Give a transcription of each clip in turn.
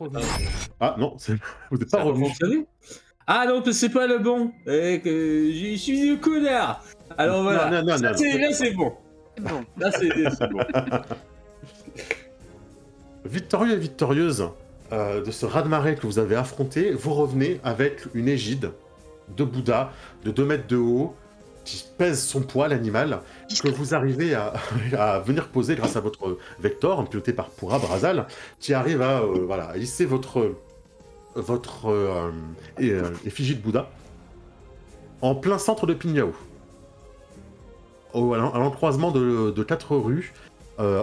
revenu. Ah non, vous n'êtes Ça pas a pas revenu. fonctionné? Ah non, c'est pas le bon. Je suis un connard. Alors Non, voilà. non, non, non, non. Là, c'est bon. C'est bon. Là, c'est bon. Victorieux et victorieuse de ce raz-de-marée que vous avez affronté, vous revenez avec une égide de Bouddha de 2 mètres de haut qui pèse son poids, l'animal, que vous arrivez à venir poser grâce à votre Vector, piloté par Pura Brazal, qui arrive à voilà, hisser votre effigie de Bouddha en plein centre de Pinyao. À l'encroisement de 4 rues,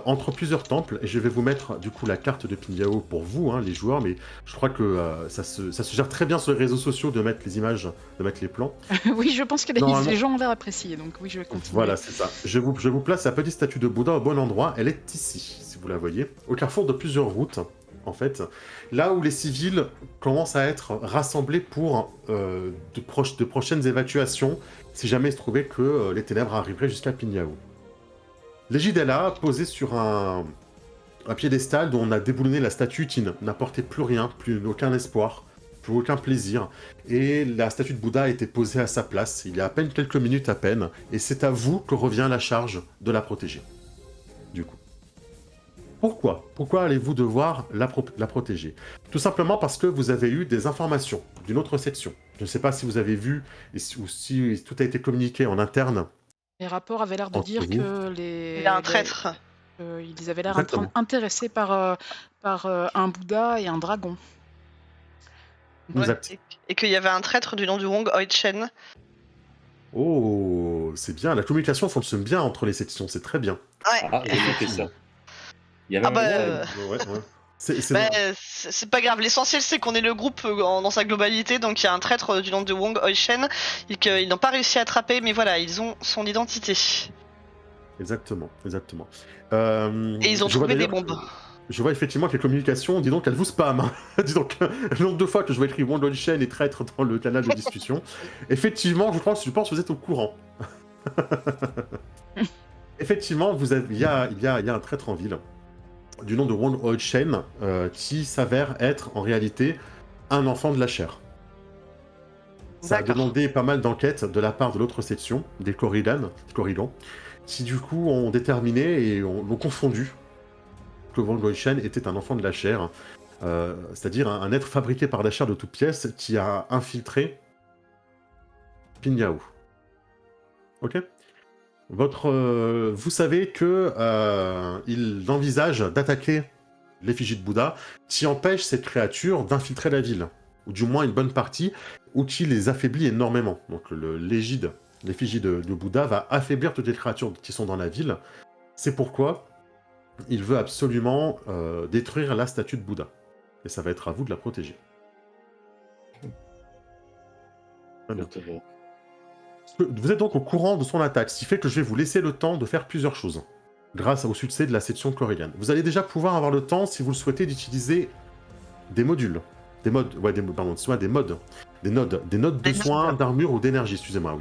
entre plusieurs temples, et je vais vous mettre du coup la carte de Pinyao pour vous, hein, les joueurs, mais je crois que ça se gère très bien sur les réseaux sociaux de mettre les images, de mettre les plans. Oui, je pense que les gens ont l'air appréciés, donc oui, je vais continuer. Voilà, c'est ça. Je vous place la petite statue de Bouddha au bon endroit. Elle est ici, si vous la voyez, au carrefour de plusieurs routes, en fait. Là où les civils commencent à être rassemblés pour de prochaines évacuations, si jamais il se trouvait que les ténèbres arriveraient jusqu'à Pinyao. L'égide est là, posée sur un piédestal dont on a déboulonné la statue qui n'apportait plus rien, plus aucun espoir, plus aucun plaisir. Et la statue de Bouddha a été posée à sa place, il y a à peine quelques minutes à peine, et c'est à vous que revient la charge de la protéger. Du coup. Pourquoi ? Pourquoi allez-vous devoir la protéger ? Tout simplement parce que vous avez eu des informations d'une autre section. Je ne sais pas si vous avez vu, ou si tout a été communiqué en interne. Les rapports avaient l'air de dire que il y a un traître. Ils avaient l'air intéressés par un Bouddha et un dragon. Exact. Et qu'il y avait un traître du nom du Wong Hoi-Chen. Oh, c'est bien. La communication fonctionne bien entre les sections, c'est très bien. Ouais. Ah, j'ai noté ça. Il y avait ouais. C'est pas grave, l'essentiel c'est qu'on est le groupe dans sa globalité, donc il y a un traître du nom de Wong Hoi-Chen et qu'ils n'ont pas réussi à attraper, mais voilà, ils ont son identité. Exactement. Et ils ont trouvé des bombes. Je vois effectivement que les communications, dis donc, elles vous spamment. Dis donc, le nombre de fois que je vois écrit Wong Hoi-Chen et traître dans le canal de discussion. Effectivement, je pense que vous êtes au courant. Effectivement, il y a un traître en ville du nom de Wong Hoi-Chen qui s'avère être en réalité un enfant de la chair. Ça a demandé pas mal d'enquêtes de la part de l'autre section, des Corridans, qui du coup ont déterminé et ont confondu que Wong Hoi-Chen était un enfant de la chair, c'est-à-dire un être fabriqué par la chair de toutes pièces qui a infiltré Pinyao. Ok ? vous savez que il envisage d'attaquer l'effigie de Bouddha, qui empêche cette créature d'infiltrer la ville, ou du moins une bonne partie, ou qui les affaiblit énormément. Donc l'effigie de Bouddha va affaiblir toutes les créatures qui sont dans la ville. C'est pourquoi il veut absolument détruire la statue de Bouddha. Et ça va être à vous de la protéger. Vous êtes donc au courant de son attaque, ce qui fait que je vais vous laisser le temps de faire plusieurs choses, grâce au succès de la section Corrigan. Vous allez déjà pouvoir avoir le temps, si vous le souhaitez, d'utiliser des modules, des nodes de soins, d'armure ou d'énergie, excusez-moi.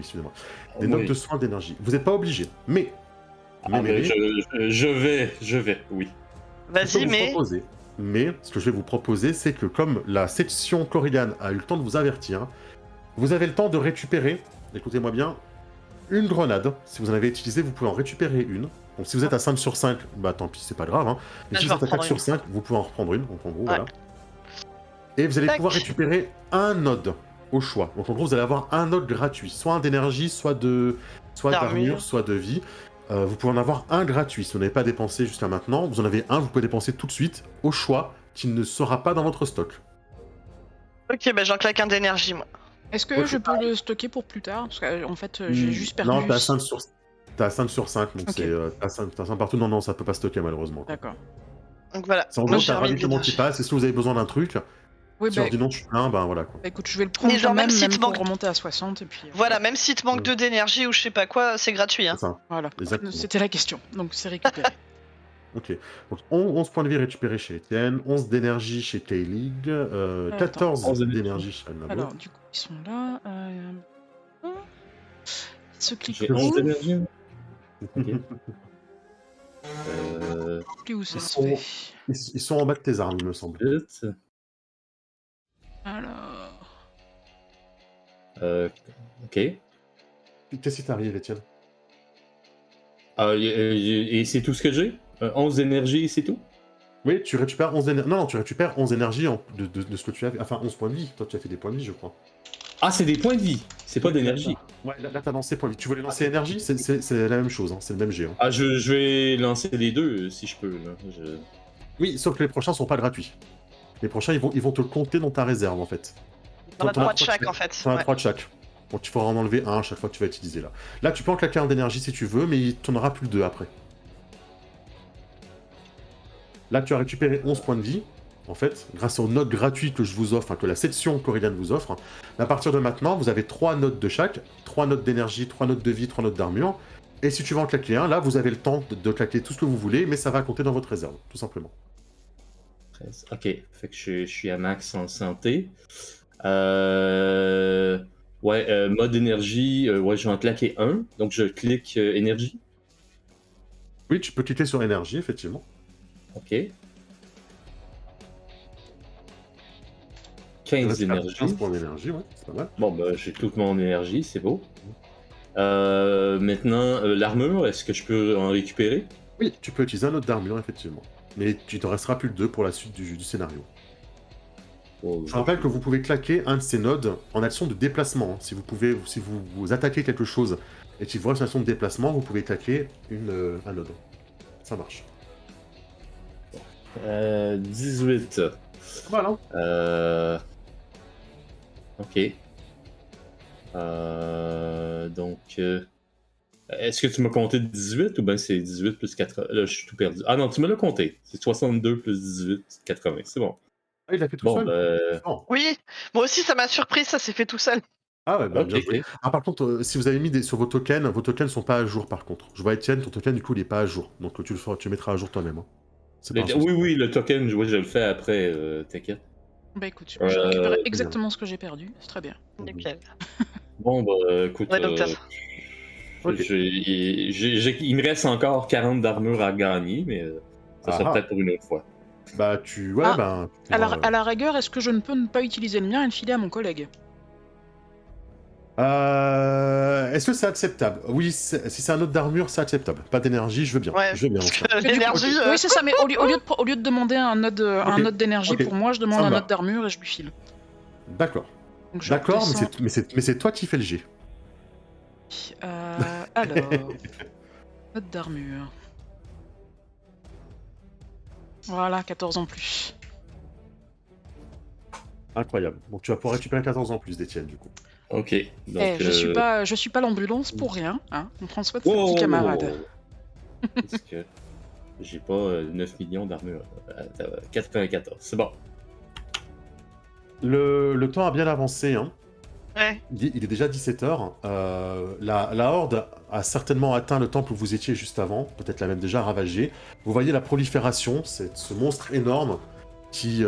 Des nodes de soins d'énergie. Vous n'êtes pas obligé, mais... Je vais, oui. Vas-y, mais ce que je vais vous proposer, c'est que comme la section Corrigan a eu le temps de vous avertir, vous avez le temps de récupérer, écoutez-moi bien, une grenade. Si vous en avez utilisé, vous pouvez en récupérer une. Donc si vous êtes à 5 sur 5, bah tant pis, c'est pas grave. Hein. Mais si vous êtes à 4 sur 5, vous pouvez en reprendre une. Donc en gros, voilà. Et vous allez pouvoir récupérer un node au choix. Donc en gros, vous allez avoir un node gratuit. Soit un d'énergie, soit d'armure, soit de vie. Vous pouvez en avoir un gratuit. Si vous n'avez pas dépensé jusqu'à maintenant, vous en avez un, vous pouvez dépenser tout de suite, au choix, qui ne sera pas dans votre stock. Ok, bah j'en claque un d'énergie, moi. Est-ce que je peux le stocker pour plus tard ? Parce qu'en fait, j'ai juste perdu... Non, t'as 5 sur 5, donc t'as 5 partout. Non, ça peut pas stocker, malheureusement. D'accord. Donc voilà. C'est en gros, t'as rajoutement qui passe, et si vous avez besoin d'un truc... Oui, si dis non, je suis plein, ben voilà quoi. Bah écoute, je vais le prendre quand même pour remonter à 60 et puis... Voilà, même si te manque 2 d'énergie ou je sais pas quoi, c'est gratuit. Hein. C'est ça. Voilà, c'était la question, donc c'est récupéré. Ok, donc 11 points de vie récupérés chez Etienne, 11 d'énergie chez K-League, 14 d'énergie chez Alnabo. Alors, du coup, ils sont là... Ce clic J'ai 11 d'énergie. Plus où ça se fait. Ils sont en bas de tes armes, il me semble. Alors... Ok. Qu'est-ce qui t'arrive, Étienne? Et c'est tout ce que j'ai? 11 d'énergie, c'est tout? Oui, tu récupères 11 énergies. Non, tu récupères 11 énergies de ce que tu as fait. Enfin, 11 points de vie. Toi, tu as fait des points de vie, je crois. Ah, c'est des points de vie, c'est pas Oui, d'énergie. Ouais, là t'as lancé points de vie. Tu voulais lancer énergie? C'est la même chose, hein. C'est le même jet. Hein. Ah, je vais lancer les deux si je peux. Là. Oui, sauf que les prochains sont pas gratuits. Les prochains, ils vont te le compter dans ta réserve, en fait. On a T'en as 3 de chaque en fait. T'en as Ouais. 3 de chaque. Donc il faudra en enlever un à chaque fois que tu vas utiliser là. Là, tu peux en claquer un d'énergie si tu veux, mais il t'en aura plus 2 après. Là, tu as récupéré 11 points de vie, en fait, grâce aux notes gratuites que je vous offre, que la section Corellian vous offre. À partir de maintenant, vous avez 3 notes de chaque, 3 notes d'énergie, 3 notes de vie, 3 notes d'armure. Et si tu veux en claquer un, là, vous avez le temps de claquer tout ce que vous voulez, mais ça va compter dans votre réserve, tout simplement. 13. Ok, fait que je suis à max en santé. Mode énergie, ouais, je vais en claquer un. Donc je clique énergie. Oui, tu peux cliquer sur énergie, effectivement. Ok. 15 d'énergie. 15 points d'énergie, ouais, c'est pas mal. Bon, bah, j'ai toute mon énergie, c'est beau. Maintenant, l'armure, est-ce que je peux en récupérer? Oui, tu peux utiliser un autre d'armure, effectivement. Mais tu te restera plus que 2 pour la suite du scénario. Oh, Je rappelle que vous pouvez claquer un de ces nodes en action de déplacement. Hein. Si vous attaquez quelque chose et qu'il vous reste une action de déplacement, vous pouvez claquer un node. Ça marche. 18. Voilà. Ok. Est-ce que tu m'as compté 18 ou bien c'est 18 plus 80? Là, je suis tout perdu. Ah non, tu me l'as compté. C'est 62 plus 18, 80. C'est bon. Ah, il l'a fait tout seul. Oh. Oui, moi aussi ça m'a surpris, ça s'est fait tout seul. Ah ouais, bah, Ok, bien joué. ok. Ah, par contre, si vous avez mis sur vos tokens sont pas à jour par contre. Je vois Étienne, ton token du coup il est pas à jour. Donc tu le mettras à jour toi-même. Hein. C'est pas un souci. Oui, le token, je le fais après, t'inquiète. Bah écoute, je récupère exactement ce que j'ai perdu, c'est très bien. Nickel. Bon, bah écoute, Ouais, docteur. Ok. il me reste encore 40 d'armure à gagner, mais ça sera peut-être pour une autre fois. Bah tu... Ouais, Ah, bah... tu À pourras- la rigueur, est-ce que je ne peux ne pas utiliser le mien et le filer à mon collègue? Est-ce que c'est acceptable? Oui, si c'est un autre d'armure, c'est acceptable. Pas d'énergie, je veux bien. Ouais, Je veux bien. parce dans ce cas. que l'énergie. Oui, c'est ça, mais au lieu de demander un node d'énergie ok, pour moi, je demande ça un me va. node d'armure et je lui file. D'accord. Donc je D'accord, redescends. mais c'est toi qui fais le G. Alors, note d'armure. Voilà, 14 en plus. Incroyable. Donc tu vas pouvoir récupérer 14 ans plus d'Étienne du coup. Ok. Donc, Je suis pas l'ambulance pour rien, hein. On prend soin de ses petits camarades. Parce que j'ai pas 9 millions d'armure. 94, c'est bon. Le temps a bien avancé, hein. Ouais. Il est déjà 17h. La Horde a certainement atteint le temple où vous étiez juste avant, peut-être l'a même déjà ravagé. Vous voyez la prolifération, c'est ce monstre énorme qui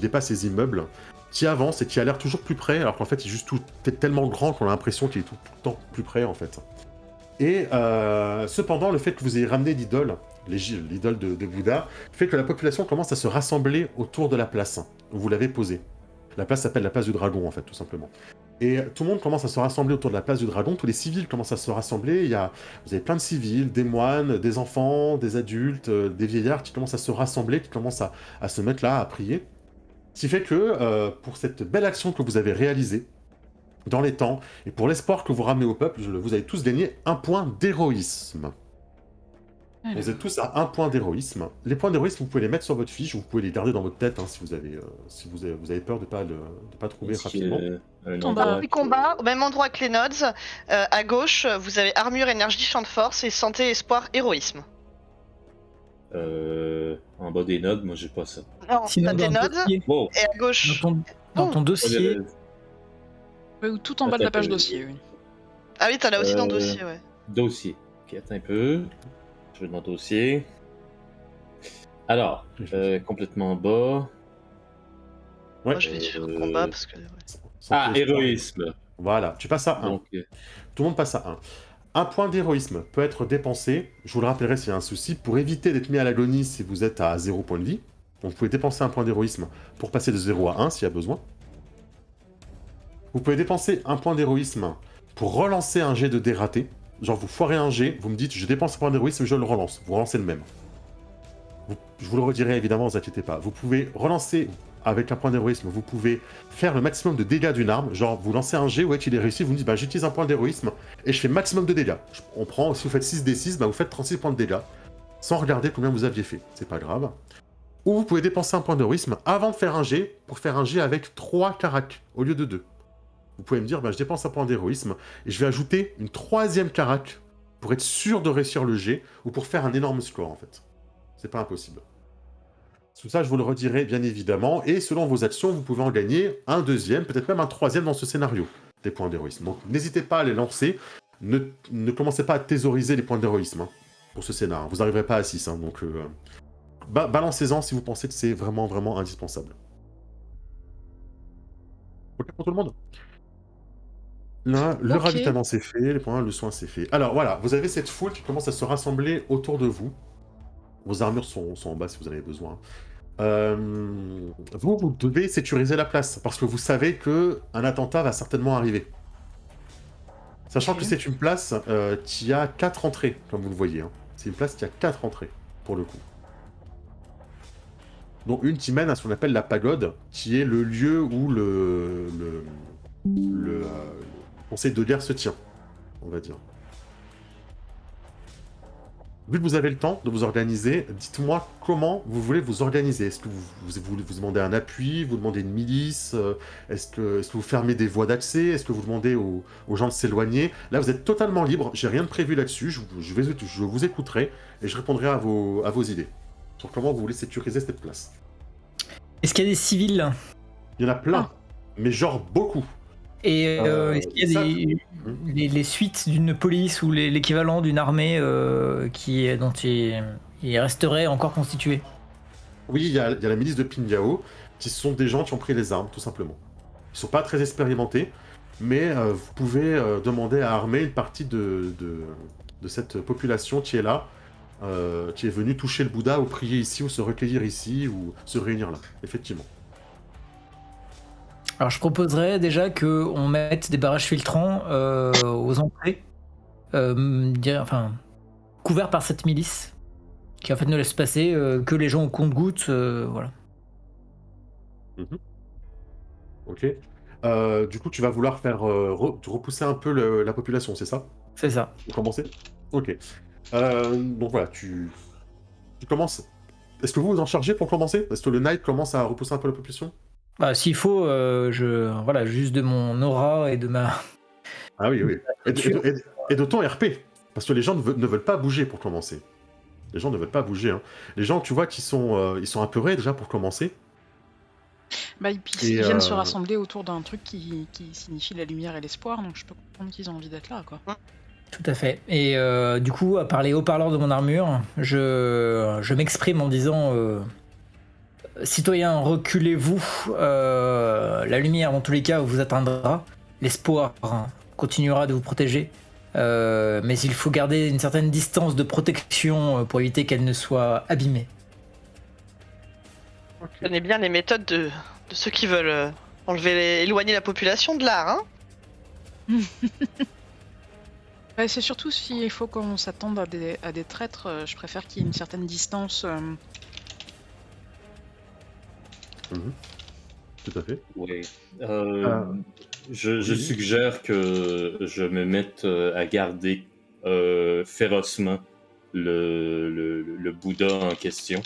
dépasse les immeubles, qui avance et qui a l'air toujours plus près, alors qu'en fait il est juste tellement grand qu'on a l'impression qu'il est tout le temps plus près en fait. Et cependant, le fait que vous ayez ramené l'idole, l'idole de Bouddha, fait que la population commence à se rassembler autour de la place où vous l'avez posée. La place s'appelle la place du dragon, en fait, tout simplement. Et tout le monde commence à se rassembler autour de la place du dragon, tous les civils commencent à se rassembler, vous avez plein de civils, des moines, des enfants, des adultes, des vieillards qui commencent à se rassembler, qui commencent à se mettre là, à prier. Ce qui fait que, pour cette belle action que vous avez réalisée, dans les temps, et pour l'espoir que vous ramenez au peuple, vous avez tous gagné un point d'héroïsme. Vous êtes tous à un point d'héroïsme. Les points d'héroïsme, vous pouvez les mettre sur votre fiche, vous pouvez les garder dans votre tête hein, si vous avez peur de pas trouver rapidement. Petit combat, au même endroit que les nodes. À gauche, vous avez armure, énergie, champ de force et santé, espoir, héroïsme. En bas des nodes, moi j'ai pas ça. Non, Sinon, t'as tes dans le nodes dossier. Wow. et à gauche. Dans ton dossier, Ouais, ou tout en bas de la page dossier, oui. Ah oui, t'as là aussi dans le dossier, ouais. Dossier. Ok, attends un peu. Je vais dans dossier. Alors, complètement bas. Ouais. Moi, je vais sur combat parce que. Ouais. Ah, héroïsme. Voilà, tu passes à 1. Donc, Tout le monde passe à 1. Un point d'héroïsme peut être dépensé, je vous le rappellerai s'il y a un souci, pour éviter d'être mis à l'agonie si vous êtes à 0 point de vie. Donc vous pouvez dépenser un point d'héroïsme pour passer de 0 à 1 s'il y a besoin. Vous pouvez dépenser un point d'héroïsme pour relancer un jet de dé raté. Genre vous foirez un jet, vous me dites je dépense un point d'héroïsme, je le relance. Vous relancez le même. Je vous le redirai évidemment, ne vous inquiétez pas. Vous pouvez relancer avec un point d'héroïsme, vous pouvez faire le maximum de dégâts d'une arme. Genre vous lancez un jet, ouais qu'il est réussi, vous me dites bah j'utilise un point d'héroïsme et je fais maximum de dégâts. On prend, si vous faites 6d6, bah vous faites 36 points de dégâts. Sans regarder combien vous aviez fait, c'est pas grave. Ou vous pouvez dépenser un point d'héroïsme avant de faire un jet, pour faire un jet avec 3 caracs au lieu de 2. Vous pouvez me dire, bah, je dépense un point d'héroïsme, et je vais ajouter une 3e carac, pour être sûr de réussir le jet, ou pour faire un énorme score en fait. C'est pas impossible. Tout ça, je vous le redirai bien évidemment, et selon vos actions, vous pouvez en gagner un 2e, peut-être même un 3e dans ce scénario, des points d'héroïsme. Donc n'hésitez pas à les lancer, ne commencez pas à thésauriser les points d'héroïsme, hein, pour ce scénario. Vous n'arriverez pas à 6, hein, donc balancez-en si vous pensez que c'est vraiment, vraiment indispensable. Ok pour tout le monde? Là, le Ok. ravitaillement c'est fait, les points, le soin c'est fait. Alors voilà, vous avez cette foule qui commence à se rassembler autour de vous. Vos armures sont en bas si vous en avez besoin. Vous devez sécuriser la place, parce que vous savez qu'un attentat va certainement arriver. Sachant Ok. que c'est une place qui a 4 entrées, comme vous le voyez. Hein. C'est une place qui a 4 entrées, pour le coup. Dont une qui mène à ce qu'on appelle la pagode, qui est le lieu où le conseil de guerre se tient, on va dire. Vu que vous avez le temps de vous organiser, dites-moi comment vous voulez vous organiser. Est-ce que vous demandez un appui, vous demandez une milice, est-ce que vous fermez des voies d'accès, est-ce que vous demandez aux gens de s'éloigner? Là, vous êtes totalement libre, j'ai rien de prévu là-dessus, je vous écouterai et je répondrai à vos idées sur comment vous voulez sécuriser cette place. Est-ce qu'il y a des civils? Il y en a plein, mais genre beaucoup. Et est-ce qu'il y a les suites d'une police ou l'équivalent d'une armée dont il resterait encore constitué? Oui, il y a la milice de Pingyao, qui sont des gens qui ont pris les armes, tout simplement. Ils sont pas très expérimentés, mais vous pouvez demander à armer une partie de cette population qui est là, qui est venue toucher le Bouddha ou prier ici, ou se recueillir ici, ou se réunir là, effectivement. Alors je proposerais déjà qu'on mette des barrages filtrants aux entrées, couverts par cette milice, qui en fait ne laisse passer que les gens au compte-gouttes, voilà. Ok. Du coup, tu vas vouloir faire repousser un peu la population, c'est ça? C'est ça. Pour commencer? Ok. Donc voilà, tu commences. Est-ce que vous en chargez pour commencer? Est-ce que le Knight commence à repousser un peu la population? Bah, s'il faut, juste de mon aura et de ma... Ah oui, oui. Et de ton RP. Parce que les gens ne veulent pas bouger pour commencer. Les gens ne veulent pas bouger. Hein. Les gens, tu vois, ils sont apeurés déjà pour commencer. Bah, et puis ils viennent se rassembler autour d'un truc qui signifie la lumière et l'espoir, donc je peux comprendre qu'ils ont envie d'être là, quoi. Tout à fait. Et du coup, par les haut-parleurs de mon armure, je m'exprime en disant citoyens, reculez-vous. La lumière, dans tous les cas, vous atteindra. L'espoir continuera de vous protéger. Mais il faut garder une certaine distance de protection pour éviter qu'elle ne soit abîmée. Je connais bien les méthodes de ceux qui veulent éloigner la population de l'art, hein. Ouais, c'est surtout s'il faut qu'on s'attende à des traîtres, je préfère qu'il y ait une certaine distance. Tout à fait. Oui. Je suggère que je me mette à garder férocement le Bouddha en question.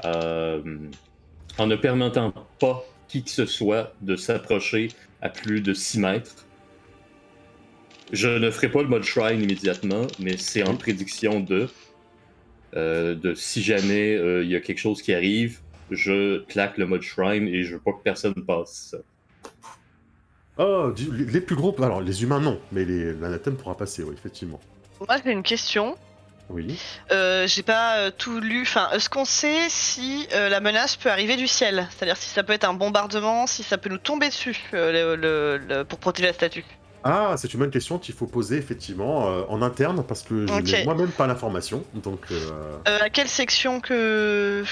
En ne permettant pas qui que ce soit de s'approcher à plus de 6 mètres. Je ne ferai pas le mode shrine immédiatement, mais c'est en prédiction de si jamais il y a quelque chose qui arrive, je claque le mode shrine et je veux pas que personne passe. Oh, les plus gros... Alors, les humains, non, mais l'anathème pourra passer, oui, effectivement. Moi, j'ai une question. Oui. J'ai pas tout lu. Enfin, est-ce qu'on sait si la menace peut arriver du ciel? C'est-à-dire si ça peut être un bombardement, si ça peut nous tomber dessus pour protéger la statue? Ah, c'est une bonne question qu'il faut poser effectivement en interne parce que je Ok. n'ai moi-même pas l'information. Donc, À quelle section que...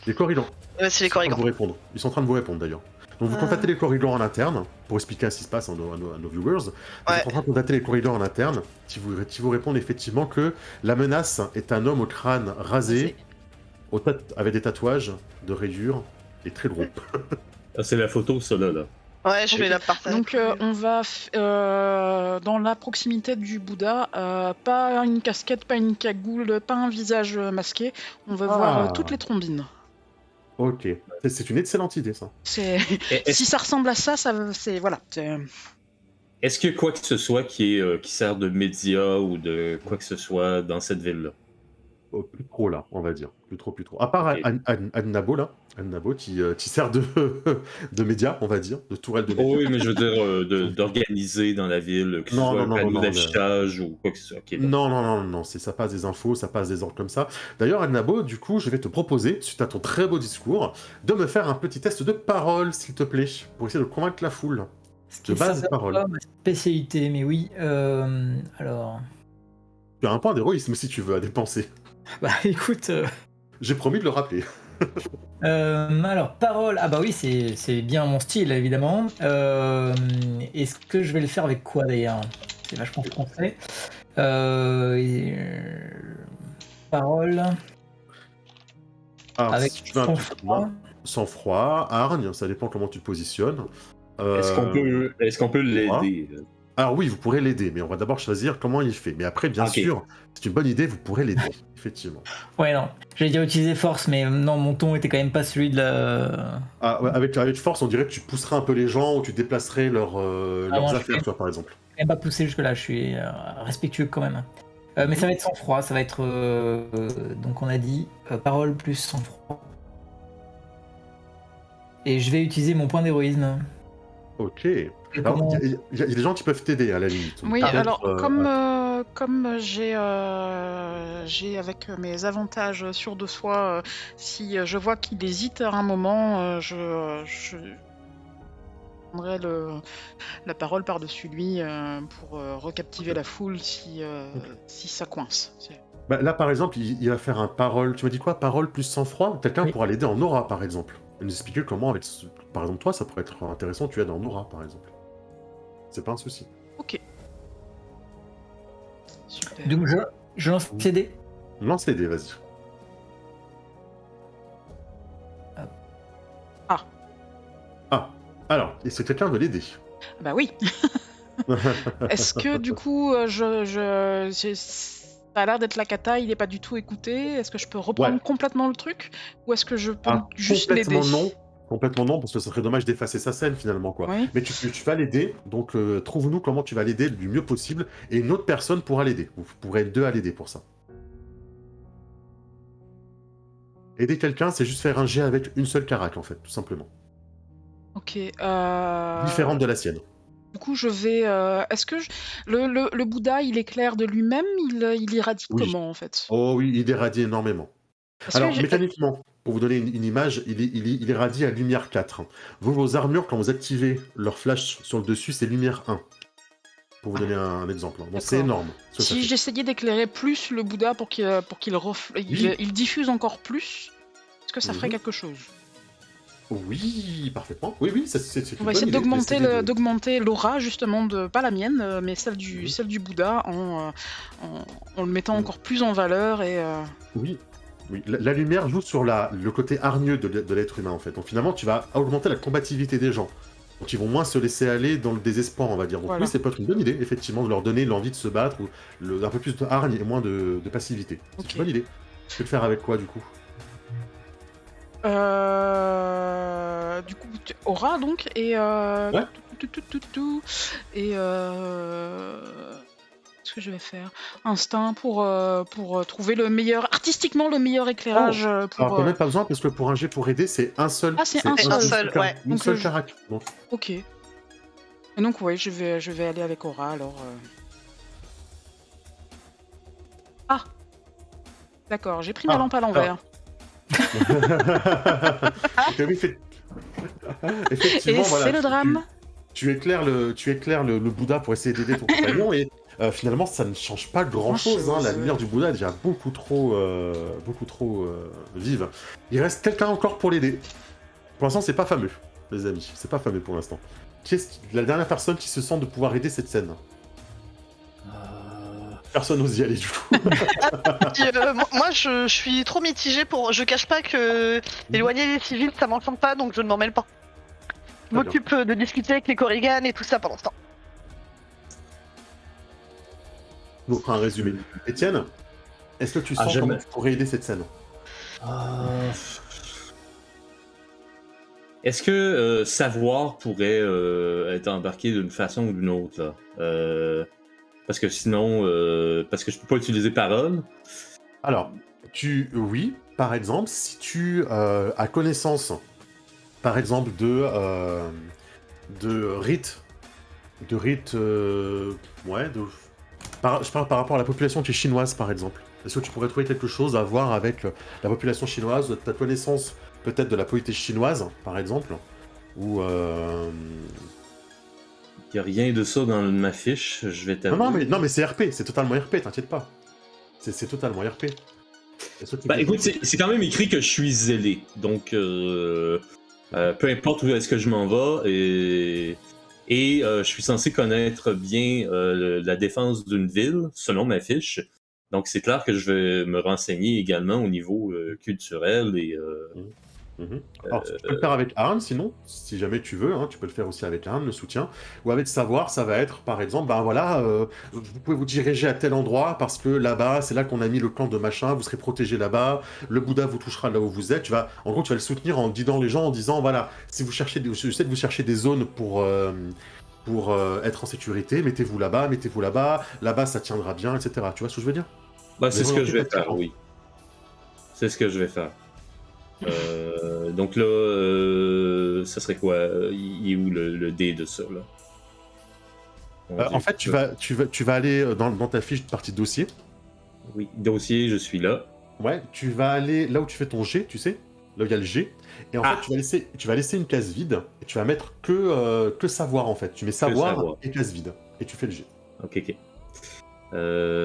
les corridors. c'est les Ils sont en train de corrigans. vous répondre. Ils sont en train de vous répondre d'ailleurs. Donc vous contactez les corridors en interne pour expliquer ce qui se passe à nos viewers. Vous êtes en train de contacter les corridors en interne qui vous répondent effectivement que la menace est un homme au crâne rasé, avec des tatouages de rayures et très gros. Ah, c'est la photo, ça, là. Ouais, je vais la partager. Donc on va dans la proximité du Bouddha, pas une casquette, pas une cagoule, pas un visage masqué. On va voir toutes les trombines. Ok, c'est une excellente idée ça. Si ça ressemble à ça, c'est voilà. Est-ce qu'il y a quoi que ce soit qui sert de média ou de quoi que ce soit dans cette ville-là? Oh, plus trop là, on va dire. Plus trop. À part Ok. Annabo là, Annabo qui sert de, de média, on va dire, de tourelle de média. Oh oui, mais je veux dire d'organiser dans la ville, que ce soit un panneau d'affichage ou quoi que ce soit. Okay, non, ça passe des infos, ça passe des ordres comme ça. D'ailleurs, Annabo, du coup, je vais te proposer, suite à ton très beau discours, de me faire un petit test de parole, s'il te plaît, pour essayer de convaincre la foule. De base de parole. Pas ma spécialité, mais oui. Alors. Tu as un point d'héroïsme si tu veux à dépenser. Bah écoute. J'ai promis de le rappeler. Alors, parole. Ah bah oui, c'est bien mon style, évidemment. Est-ce que je vais le faire avec quoi d'ailleurs? C'est vachement français. Parole. Alors, avec si tu veux un truc sang-froid, hargne, ça dépend comment tu te positionnes. Est-ce qu'on peut l'aider? Alors oui, vous pourrez l'aider, mais on va d'abord choisir comment il fait. Mais après, bien sûr, c'est une bonne idée, vous pourrez l'aider, effectivement. Ouais, non, j'allais dire utiliser force, mais non, mon ton était quand même pas celui de la... Ah, ouais, avec force, on dirait que tu pousserais un peu les gens ou tu déplacerais leurs affaires, tu vois, par exemple. Je vais même pas pousser jusque-là, je suis respectueux quand même. Mais ça va être sang-froid, ça va être... donc on a dit parole plus sang-froid. Et je vais utiliser mon point d'héroïsme. Ok. Alors, il y a des gens qui peuvent t'aider à la limite. Oui, alors comme j'ai avec mes avantages sûrs de soi, si je vois qu'il hésite à un moment, je prendrai la parole par-dessus lui pour recaptiver la foule si ça coince. Bah, là, par exemple, il va faire un parole. Tu m'as dit quoi? Parole plus sang-froid? Quelqu'un pourra l'aider en aura, par exemple. Et nous expliquer comment, avec, par exemple, toi, ça pourrait être intéressant, tu aides en aura, par exemple. C'est pas un souci. Ok. Super. Donc je lance les dés. Lance les dés, vas-y. Alors, et c'est quelqu'un de l'aider. Bah oui. Est-ce que du coup, ça a l'air d'être la cata, il est pas du tout écouté. Est-ce que je peux reprendre complètement le truc, ou est-ce que je peux juste l'aider? Complètement non, parce que ça serait dommage d'effacer sa scène finalement, quoi. Oui. Mais tu vas l'aider, donc trouve-nous comment tu vas l'aider du mieux possible, et une autre personne pourra l'aider. Vous pourrez être deux à l'aider pour ça. Aider quelqu'un, c'est juste faire un jet avec une seule carac, en fait, tout simplement. Ok. Différente de la sienne. Du coup, je vais. Est-ce que le Bouddha, il éclaire de lui-même? Il irradie comment, en fait? Oh oui, il irradie énormément. Alors, mécaniquement, pour vous donner une image, il irradie à lumière 4. Vos armures, quand vous activez leur flash sur le dessus, c'est lumière 1. Pour vous donner un exemple. Bon, c'est énorme. Si j'essayais d'éclairer plus le Bouddha pour qu'il il diffuse encore plus, est-ce que ça ferait quelque chose? Oui, parfément. Oui, c'est on va essayer d'augmenter l'aura, justement, pas la mienne, mais celle du Bouddha, en le mettant encore plus en valeur. Et Oui. La lumière joue sur le côté hargneux de l'être humain, en fait. Donc finalement, tu vas augmenter la combativité des gens. Donc ils vont moins se laisser aller dans le désespoir, on va dire. Donc voilà. Oui, c'est peut-être une bonne idée, effectivement, de leur donner l'envie de se battre, ou un peu plus de hargne et moins de passivité. C'est une bonne idée. Tu peux le faire avec quoi, du coup? Du coup, aura, donc, et... Ouais. Et... Qu'est-ce que je vais faire? Instinct pour trouver artistiquement le meilleur éclairage. Alors, t'en as pas besoin, parce que pour un jet pour aider, c'est un seul. Ah, c'est un seul, ouais. Une seule carac. Donc. Ok. Et donc, ouais, je vais aller avec aura, alors... Ah! D'accord, j'ai pris ma lampe à l'envers. Effectivement, et voilà, c'est le drame. tu éclaires le Bouddha pour essayer d'aider ton compagnon et finalement ça ne change pas grand-chose. Hein. La lumière du Bouddha est déjà beaucoup trop vive. Il reste quelqu'un encore pour l'aider. Pour l'instant, c'est pas fameux, les amis. C'est pas fameux pour l'instant. Qui est la dernière personne qui se sent de pouvoir aider cette scène? Personne n'ose y aller du coup. Moi, je suis trop mitigée pour. Je cache pas que éloigner les civils, ça m'enchante pas, donc je ne m'en mêle pas. Je m'occupe de discuter avec les Korrigan et tout ça pendant ce temps. Donc, un résumé. Étienne, est-ce que tu sens comment tu pourrais aider cette scène? Est-ce que savoir pourrait être embarqué d'une façon ou d'une autre là? Parce que sinon, parce que je peux pas utiliser parole. Alors, oui, par exemple, si tu as connaissance, par exemple, de rites, je parle par rapport à la population qui est chinoise, par exemple. Est-ce que tu pourrais trouver quelque chose à voir avec la population chinoise, ta connaissance peut-être de la politique chinoise, par exemple, ou Il n'y a rien de ça dans ma fiche, je vais t'avouer. Non, mais c'est RP, c'est totalement RP, t'inquiète pas. C'est totalement RP. Écoute, c'est quand même écrit que je suis zélé, donc peu importe où est-ce que je m'en vais, et je suis censé connaître bien la défense d'une ville, selon ma fiche. Donc c'est clair que je vais me renseigner également au niveau culturel et... Alors, tu peux le faire avec Arn, sinon, si jamais tu veux, hein, tu peux le faire aussi avec Arn, le soutien. Ou avec savoir, ça va être, par exemple, vous pouvez vous diriger à tel endroit parce que là-bas, c'est là qu'on a mis le camp de machin, vous serez protégé là-bas, le Bouddha vous touchera là où vous êtes. En gros, tu vas le soutenir en guidant les gens, en disant, voilà, si vous cherchez, je sais que vous cherchez des zones pour être en sécurité, mettez-vous là-bas, là-bas ça tiendra bien, etc. Tu vois ce que je veux dire? C'est ce que je vais faire, oui. C'est ce que je vais faire. Donc là, ça serait quoi? Il est où le dé de ça, là? En fait, tu vas aller dans ta fiche de partie dossier. Oui, dossier, je suis là. Ouais, tu vas aller là où tu fais ton G, tu sais, là où il y a le G. Et en fait, tu vas laisser une case vide et tu vas mettre que savoir, en fait. Tu mets savoir et case vide. Et tu fais le G. Ok.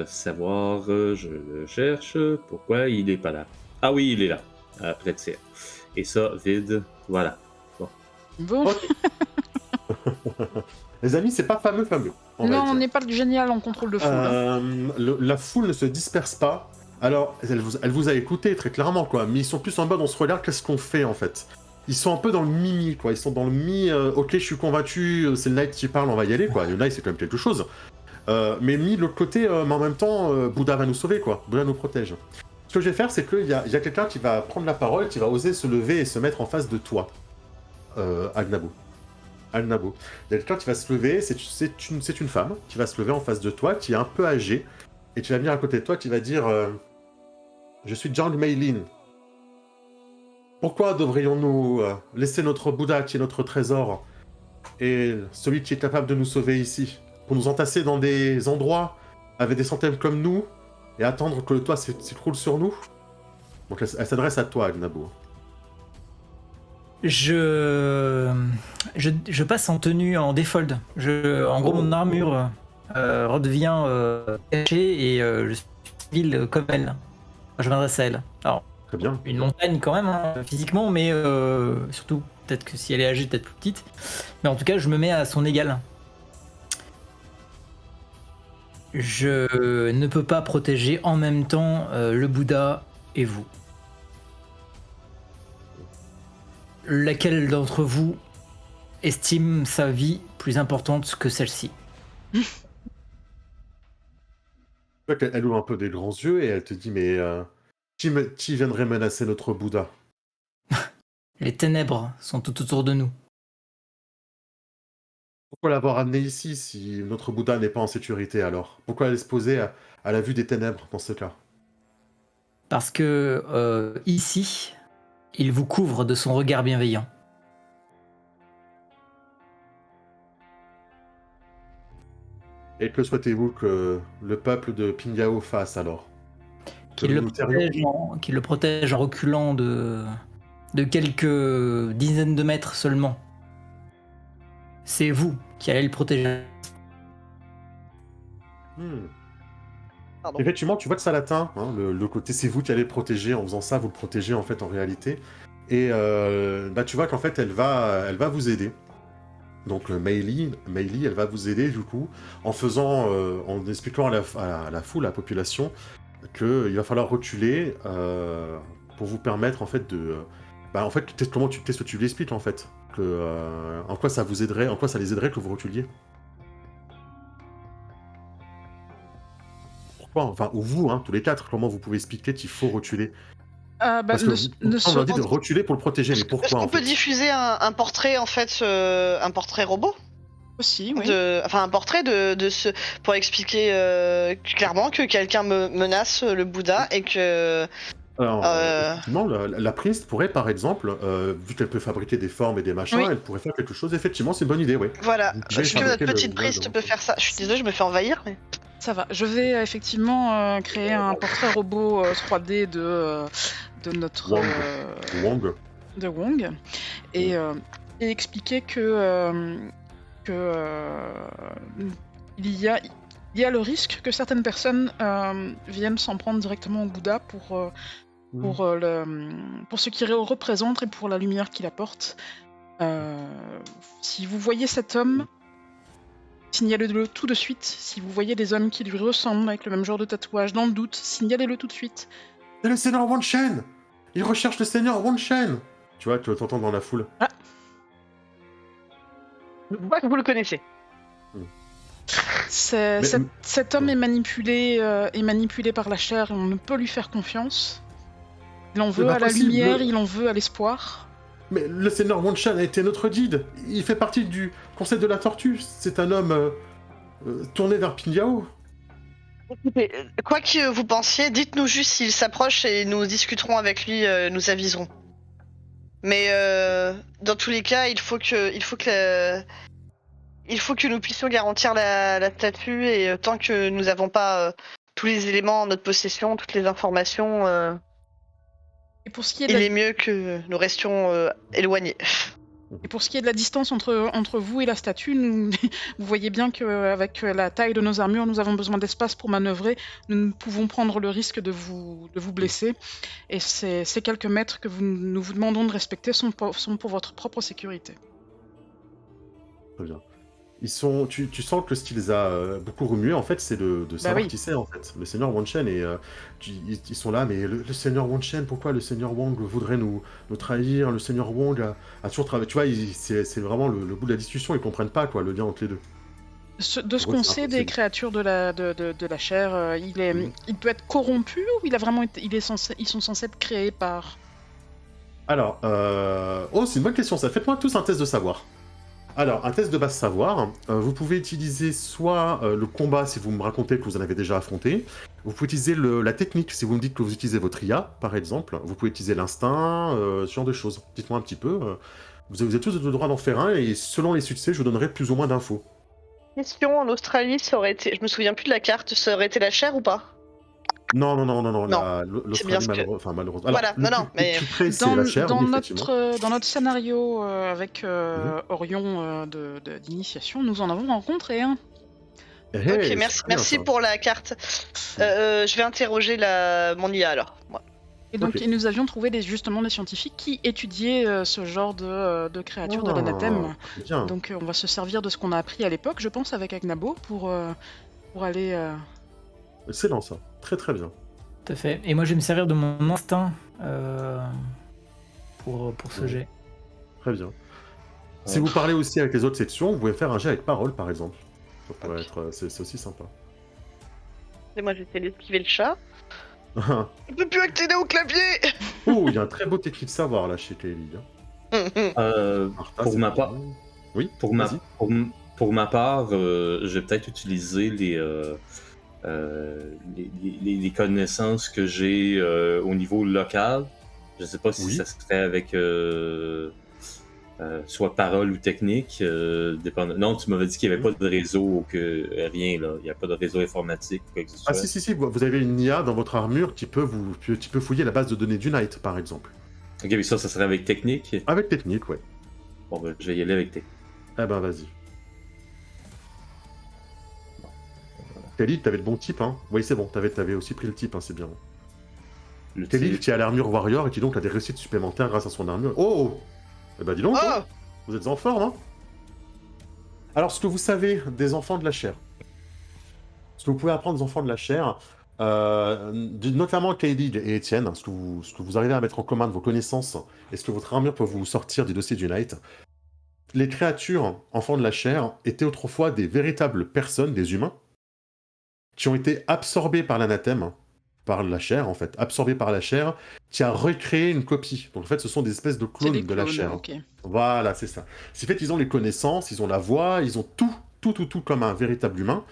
Savoir, je le cherche. Pourquoi il est pas là? Ah oui, il est là. Près de serre. Et ça, vide, voilà. Bon. Okay. Les amis, c'est pas fameux. Non, on n'est pas du génial en contrôle de foule. La foule ne se disperse pas. Alors, elle vous a écouté très clairement, quoi. Mais ils sont plus en mode, on se regarde, qu'est-ce qu'on fait, en fait. Ils sont un peu dans le mimi, quoi. Ils sont dans le ok, je suis convaincu, c'est le Knight qui parle, on va y aller, quoi. Le Knight, c'est quand même quelque chose. Mais mis de l'autre côté, mais en même temps, Bouddha va nous sauver, quoi. Bouddha nous protège. Ce que je vais faire, c'est qu'il y a quelqu'un qui va prendre la parole, qui va oser se lever et se mettre en face de toi, Agnabo. Il y a quelqu'un qui va se lever, c'est une femme qui va se lever en face de toi, qui est un peu âgée, et tu vas venir à côté de toi, qui va dire je suis Zhang Meilin. Pourquoi devrions-nous laisser notre Bouddha, qui est notre trésor, et celui qui est capable de nous sauver ici, pour nous entasser dans des endroits avec des centaines comme nous, et attendre que le toit s'écroule sur nous? Donc elle s'adresse à toi, Agnabo. Je passe en tenue en défold. En gros, mon armure redevient cachée et je suis civil comme elle. Je m'adresse à elle. Alors, très bien. Une montagne quand même, hein, physiquement, mais surtout, peut-être que si elle est âgée, peut-être plus petite. Mais en tout cas, je me mets à son égal. Je ne peux pas protéger en même temps le Bouddha et vous. Laquelle d'entre vous estime sa vie plus importante que celle-ci? Elle ouvre un peu des grands yeux et elle te dit, mais qui viendrait menacer notre Bouddha? Les ténèbres sont tout autour de nous. Pourquoi l'avoir amené ici si notre Bouddha n'est pas en sécurité alors? Pourquoi aller se poser à la vue des ténèbres dans ce cas? Parce que ici, il vous couvre de son regard bienveillant. Et que souhaitez-vous que le peuple de Pingyao fasse alors? Qu'il le protège en reculant de quelques dizaines de mètres seulement. c'est vous qui allez le protéger. Pardon. Effectivement, tu vois que ça l'atteint, hein, le côté c'est vous qui allez le protéger, en faisant ça, vous le protégez en fait en réalité. Et tu vois qu'en fait elle va vous aider. Donc Meili, elle va vous aider du coup, en expliquant à la foule, à la population, qu'il va falloir reculer pour vous permettre en fait de... qu'est-ce que tu lui expliques en fait en quoi ça vous aiderait, en quoi ça les aiderait que vous reculiez? Pourquoi? Enfin, ou vous, hein, tous les quatre, comment vous pouvez expliquer qu'il faut reculer? Parce que on leur dit de reculer pour le protéger, mais Est-ce pourquoi qu'on en peut fait? diffuser un portrait en fait, un portrait robot Aussi, oui. Enfin un portrait de ce pour expliquer clairement que quelqu'un menace le Bouddha et que Alors, effectivement, la priest pourrait, par exemple, vu qu'elle peut fabriquer des formes et des machins, Oui. elle pourrait faire quelque chose. Effectivement, c'est une bonne idée, oui. voilà. Vous pouvez Est-ce que notre fabriquer le petite Bouddha priest devant. peut faire ça? Je suis désolée, je me fais envahir. Mais... Ça va. Je vais effectivement créer un portrait robot 3D de notre Wong. Wong. de Wong et expliquer que il y a le risque que certaines personnes viennent s'en prendre directement au Bouddha pour ce qu'il représente et pour la lumière qu'il apporte. Si vous voyez cet homme, signalez-le tout de suite. Si vous voyez des hommes qui lui ressemblent avec le même genre de tatouage, dans le doute, signalez-le tout de suite. C'est le Seigneur Wan Shen. Il recherche le Seigneur Wan Shen. Tu vois, tu t'entends dans la foule. Je vois que vous le connaissez. Cet homme est manipulé par la chair et on ne peut lui faire confiance. Il en veut pas à la possible. lumière, il en veut à l'espoir. Mais le Seigneur Wan Shen a été notre guide. Il fait partie du Conseil de la Tortue. C'est un homme tourné vers Pingyao. Écoutez, quoi que vous pensiez, dites-nous juste s'il s'approche et nous discuterons avec lui, nous aviserons. Mais dans tous les cas, il faut que nous puissions garantir la statue et tant que nous n'avons pas tous les éléments en notre possession, toutes les informations, Et pour ce qui est il est mieux que nous restions éloignés. Et pour ce qui est de la distance entre vous et la statue, vous voyez bien qu'avec la taille de nos armures, nous avons besoin d'espace pour manœuvrer. Nous ne pouvons prendre le risque de vous blesser. Et ces quelques mètres que nous vous demandons de respecter sont pour votre propre sécurité. Très bien. Tu sens que ce qui les a beaucoup remués, en fait, c'est de savoir oui. qui c'est, en fait. Le Seigneur Wan Shen, et ils sont là, mais le Seigneur Wan Shen, pourquoi le Seigneur Wang voudrait nous trahir? Le Seigneur Wang a toujours travaillé. Tu vois, c'est vraiment le bout de la discussion, ils comprennent pas, quoi, le lien entre les deux. De ce qu'on sait des créatures de la chair, il peut être corrompu ou ils sont censés être créés par... Alors, c'est une bonne question, ça. Faites-moi tous un test de savoir. Alors, un test de base savoir, vous pouvez utiliser soit le combat si vous me racontez que vous en avez déjà affronté, vous pouvez utiliser la technique si vous me dites que vous utilisez votre IA, par exemple, vous pouvez utiliser l'instinct, ce genre de choses. Dites-moi un petit peu, vous avez tous le droit d'en faire un, et selon les succès, je vous donnerai plus ou moins d'infos. Question, en Australie, ça aurait été, je me souviens plus de la carte, ça aurait été la chair ou pas? Non, c'est bien l'Australie, ce que- malheureusement. Voilà, mais- Le plus près, c'est la chair, oui, effectivement. Dans notre scénario avec Orion d'initiation, nous en avons rencontré un. Ok, merci pour la carte. Je vais interroger mon IA alors. Ouais. Et donc, Ok. et nous avions trouvé justement des scientifiques qui étudiaient ce genre de créatures de l'anathème. Très bien. Donc, on va se servir de ce qu'on a appris à l'époque, je pense, avec Agnabo, pour aller... Excellent, ça. Très très bien. Tout à fait. Et moi, je vais me servir de mon instinct pour ce jet. Très bien. Si vous parlez aussi avec les autres sections, vous pouvez faire un jet avec parole, par exemple. Ça pourrait être... C'est aussi sympa. Et moi j'essaie d'esquiver le chat. Je peux plus accéder au clavier. Oh, il y a un très beau écrit de savoir là chez Kelly. Martha, Pour c'est ma pas part, mal. Oui, pour ma part, je vais peut-être utiliser les connaissances que j'ai au niveau local. Je sais pas si Oui. ça serait avec soit parole ou technique. Non, tu m'avais dit qu'il n'y avait pas de réseau ou que rien, là. Il n'y a pas de réseau informatique ou quoi que ce soit. Ah si, vous avez une IA dans votre armure qui peut fouiller la base de données d'Unite, par exemple. Ok, mais ça serait avec technique. Avec technique, ouais. Bon, ben, je vais y aller avec technique. Eh ben, vas-y. Khalid, t'avais le bon type, hein. Oui, c'est bon, t'avais aussi pris le type, hein, c'est bien. Le Khalid type. qui a l'armure warrior et qui donc a des réussites supplémentaires grâce à son armure. Oh! Eh ben dis donc, Oh hein, vous êtes en forme, hein. Alors, ce que vous savez des enfants de la chair. Ce que vous pouvez apprendre des enfants de la chair, notamment Khalid et Étienne, ce que vous arrivez à mettre en commun de vos connaissances et ce que votre armure peut vous sortir des dossiers du Night. Les créatures enfants de la chair étaient autrefois des véritables personnes, des humains, qui ont été absorbés par l'anathème, par la chair en fait, absorbés par la chair, qui a recréé une copie. Donc en fait, ce sont des espèces de C'est clones des de la clones, chair. ok. Voilà, c'est ça. C'est fait, ils ont les connaissances, ils ont la voix, ils ont tout comme un véritable humain.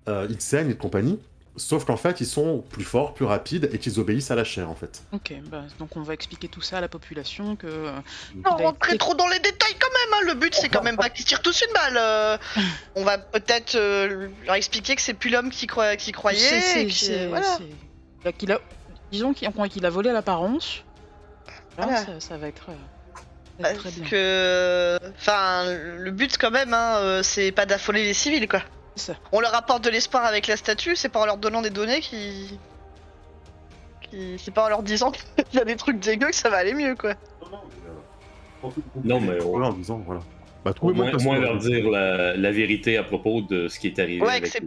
Ils saignent et compagnie. Sauf qu'en fait, ils sont plus forts, plus rapides et qu'ils obéissent à la chair en fait. Ok, bah, donc on va expliquer tout ça à la population, que... Non, il a rentrer été- trop dans les détails quand même, hein. Le but c'est quand même pas qu'ils tirent tous une balle. On va peut-être leur expliquer que c'est plus l'homme qui croyait. et que, voilà. Là, disons qu'il a volé à l'apparence. Là, Voilà. ça va être... ça va être très Parce bien. que. Enfin, le but quand même, hein, c'est pas d'affoler les civils quoi. C'est ça. On leur apporte de l'espoir avec la statue, c'est pas en leur donnant des données c'est pas en leur disant qu'il y a des trucs dégueux que ça va aller mieux quoi. Non, mais en disant, voilà. Bah, Au trouvez-moi moins, de toute façon, leur dire la vérité à propos de ce qui est arrivé Ouais, avec,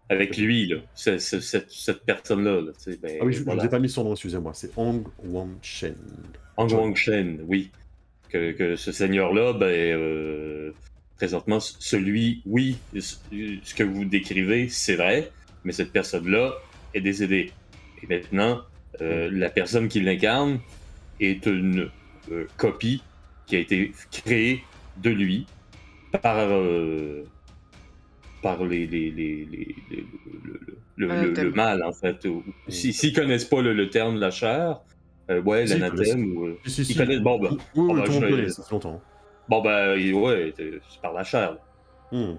avec lui, là. Cette personne-là. Là, tu sais, ben, Ah oui, je vous voilà. ai pas mis son nom, excusez-moi. C'est Hong Wang Shen. Hong Wang Shen, oui. Que ce seigneur-là, présentement, oui, ce que vous décrivez, c'est vrai, mais cette personne-là est décédée. Et maintenant, la personne qui l'incarne est une copie qui a été créée de lui par le mal, en fait. S'ils connaissent pas le terme de la chair, ouais, Si, l'anathème, ou... Si. Ils connaissent... Bon, bah, Oui, oh, bah, tout le monde connaît, ça fait longtemps. bon, ben, ouais, c'est par la chair. Là.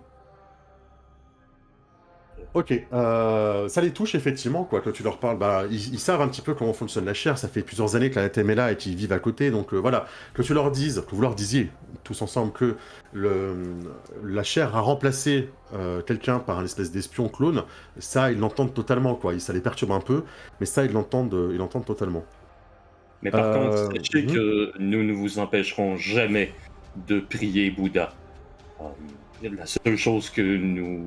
Ok, ça les touche effectivement, quoi, quand tu leur parles, bah, ils savent un petit peu comment fonctionne la chair, ça fait plusieurs années que l'anathème est là et qu'ils vivent à côté, donc voilà, que tu leur dises, que vous leur disiez tous ensemble que la chair a remplacé quelqu'un par un espèce d'espion clone, ça ils l'entendent totalement, quoi, ça les perturbe un peu, mais ça ils l'entendent totalement. Mais par contre, sachez que nous ne vous empêcherons jamais de prier Bouddha. La seule chose que nous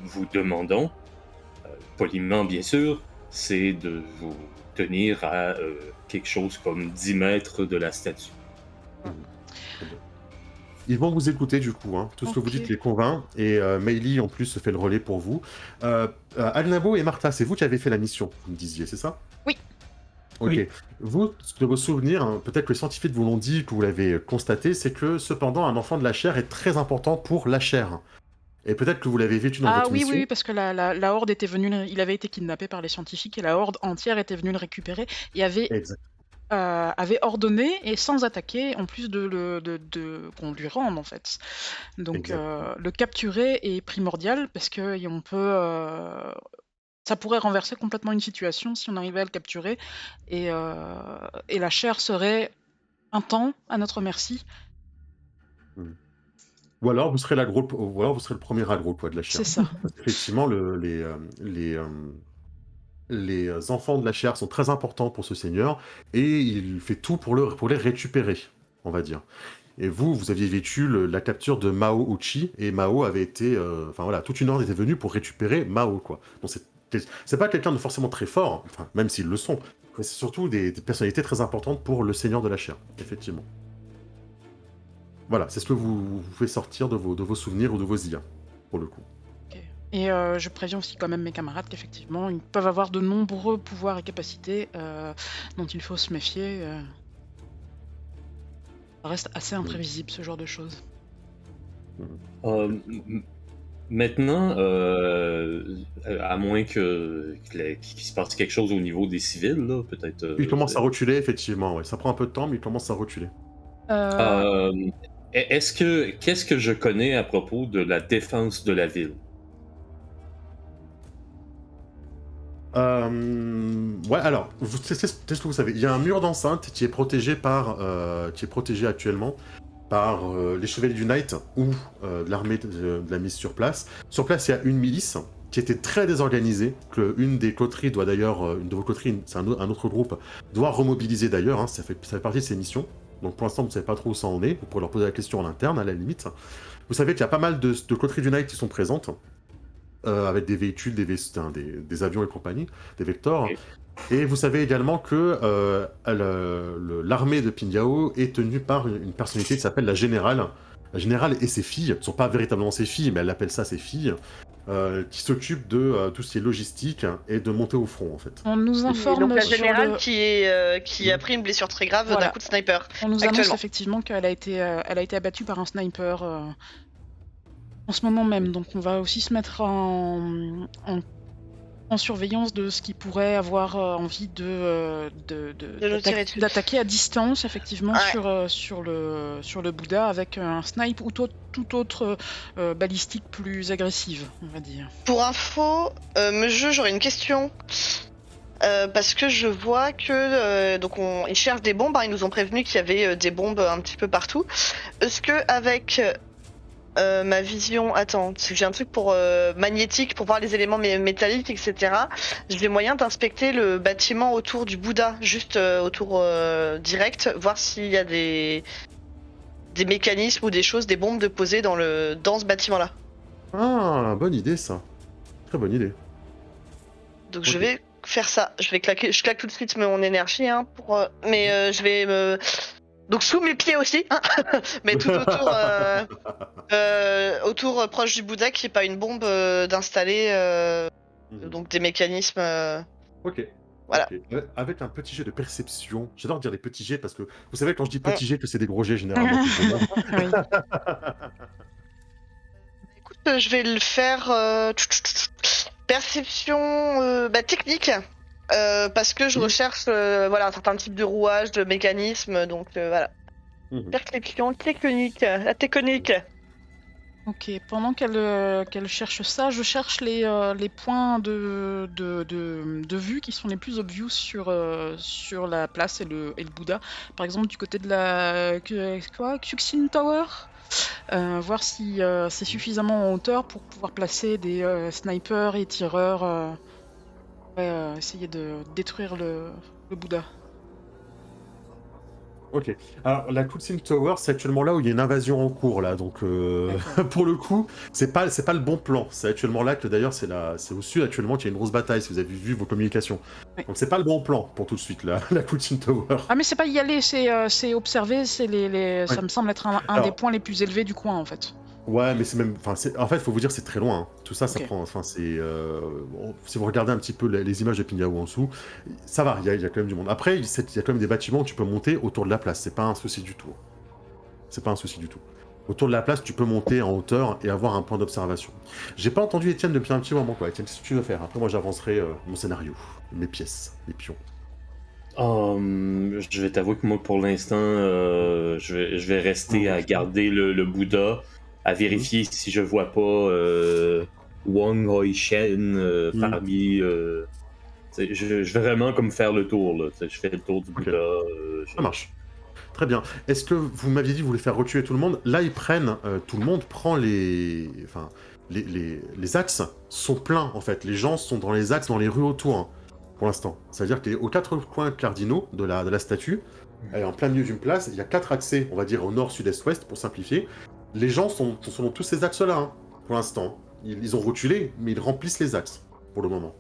vous demandons, poliment bien sûr, c'est de vous tenir à quelque chose comme 10 mètres de la statue. Ils vont vous écouter du coup, hein. Tout ce que vous dites les convainc, et Meili en plus se fait le relais pour vous. Alnabo et Martha, c'est vous qui avez fait la mission, vous me disiez, c'est ça? Oui. Ok. Oui. Vous, de vos souvenirs, hein, peut-être que les scientifiques vous l'ont dit, que vous l'avez constaté, c'est que cependant un enfant de la chair est très important pour la chair. Et peut-être que vous l'avez vécu dans votre mission. Oui, parce que la horde était venue, il avait été kidnappé par les scientifiques et la horde entière était venue le récupérer et avait ordonné, et sans attaquer, en plus de qu'on lui rende en fait. Donc le capturer est primordial parce que on peut... ça pourrait renverser complètement une situation si on arrivait à le capturer, et la chair serait un temps à notre merci. Ou alors vous serez le premier aggro, quoi, de la chair. C'est ça. Parce qu'effectivement, les enfants de la chair sont très importants pour ce seigneur, et il fait tout pour les récupérer, on va dire. Et vous aviez vécu la capture de Mao Uchi, et Mao avait été... Enfin voilà, toute une horde était venue pour récupérer Mao, quoi. Donc c'est pas quelqu'un de forcément très fort, enfin, même s'ils le sont, mais c'est surtout des personnalités très importantes pour le seigneur de la chair, effectivement. Voilà, c'est ce que vous fait sortir de vos souvenirs ou de vos IA, pour le coup. Et je préviens aussi quand même mes camarades qu'effectivement, ils peuvent avoir de nombreux pouvoirs et capacités dont il faut se méfier. Ça reste assez imprévisible, ce genre de choses. Maintenant, à moins qu'il se passe quelque chose au niveau des civils, là, peut-être... Il commence à reculer, effectivement, ouais. Ça prend un peu de temps, mais il commence à reculer. Qu'est-ce que je connais à propos de la défense de la ville? Ouais, alors, c'est ce que vous savez. Il y a un mur d'enceinte qui est protégé actuellement par les chevaliers du Night ou de l'armée de la mise sur place. Sur place, il y a une milice qui était très désorganisée, que une des coteries doit d'ailleurs, une de vos coteries, c'est un autre groupe, doit remobiliser d'ailleurs, hein, ça fait partie de ses missions. Donc pour l'instant, vous ne savez pas trop où ça en est, vous pourrez leur poser la question en interne à la limite. Vous savez qu'il y a pas mal de coteries du Night qui sont présentes, avec des véhicules, des avions et compagnie, des Vectors. Ok. Et vous savez également que l'armée de Pingyao est tenue par une personnalité qui s'appelle la Générale. La Générale et ses filles, ne sont pas véritablement ses filles, mais elle appelle ça ses filles, qui s'occupent de tout ce qui est logistique et de monter au front en fait. On nous Et informe donc la sur générale le- qui a pris une blessure très grave Voilà. d'un coup de sniper. On nous annonce actuellement. effectivement qu'elle a été abattue par un sniper en ce moment même. Donc on va aussi se mettre en surveillance de ce qui pourrait avoir envie nous tirer dessus. d'attaquer à distance, effectivement, Ouais. sur le Bouddha avec un snipe ou toute autre balistique plus agressive, on va dire. Pour info, monsieur, j'aurais une question. Parce que je vois que ils cherchent des bombes, hein, ils nous ont prévenu qu'il y avait des bombes un petit peu partout. Est-ce que avec ma vision, attends, c'est que j'ai un truc pour magnétique pour voir les éléments métalliques, etc. J'ai moyen d'inspecter le bâtiment autour du Bouddha, juste autour direct, voir s'il y a des mécanismes ou des choses, des bombes de poser dans ce bâtiment-là. Ah, bonne idée ça. Très bonne idée. Donc Ok. je vais faire ça. Je claque tout de suite mon énergie, hein, mais je vais me. Donc sous mes pieds aussi, hein, mais tout autour, autour proche du Bouddha, qui est pas une bombe d'installer, donc des mécanismes. Ok. Voilà. Ok. Avec un petit jet de perception. J'adore dire des petits jets parce que vous savez quand je dis petits jets que c'est des gros jets généralement. Oui. Écoute, je vais le faire. Perception technique. Parce que je Oui. recherche un certain type de rouage, de mécanisme, donc voilà. Mhm. Perception technique, la technique. Ok, pendant qu'elle cherche ça, je cherche les points de vue qui sont les plus obvious sur la place et le Bouddha. Par exemple, du côté de la Kuxin Tower. Voir si c'est suffisamment en hauteur pour pouvoir placer des snipers et tireurs. Essayer de détruire le Bouddha. Ok. Alors la Kuxin Tower, c'est actuellement là où il y a une invasion en cours là, donc D'accord. pour le coup, c'est pas le bon plan. C'est actuellement là que d'ailleurs c'est au sud actuellement qu'il y a une grosse bataille. Si vous avez vu vos communications, Oui. donc c'est pas le bon plan pour tout de suite là, la Kuxin Tower. Ah mais c'est pas y aller, c'est observer, c'est ça Ouais. me semble être un Alors, des points les plus élevés du coin en fait. Ouais, mais c'est même, enfin, en fait, faut vous dire, c'est très loin, hein. Tout ça, ça Ok. prend, enfin, si vous regardez un petit peu les images de Pingyao en dessous, ça va, il y a quand même du monde. Après, il y a quand même des bâtiments où tu peux monter autour de la place, c'est pas un souci du tout. C'est pas un souci du tout. Autour de la place, tu peux monter en hauteur et avoir un point d'observation. J'ai pas entendu Étienne depuis un petit moment, quoi. Étienne, qu'est-ce que tu veux faire? Après, moi, j'avancerai mon scénario, mes pièces, mes pions. Je vais t'avouer que moi, pour l'instant, je vais rester à garder le Bouddha, à vérifier si je vois pas Wang Hoi Shen parmi. Je vais vraiment comme faire le tour, là. Je fais le tour du Bouddha. Ça marche. Très bien. Est-ce que vous m'aviez dit que vous voulez faire retuer tout le monde? Là, ils prennent, tout le monde prend enfin, les axes sont pleins en fait. Les gens sont dans les axes, dans les rues autour, hein, pour l'instant. C'est-à-dire qu'aux 4 coins cardinaux de la statue, elle est en plein milieu d'une place. Il y a 4 accès, on va dire au nord, sud, est, ouest, pour simplifier. Les gens sont dans tous ces axes-là, hein, pour l'instant. Ils ont reculé, mais ils remplissent les axes pour le moment.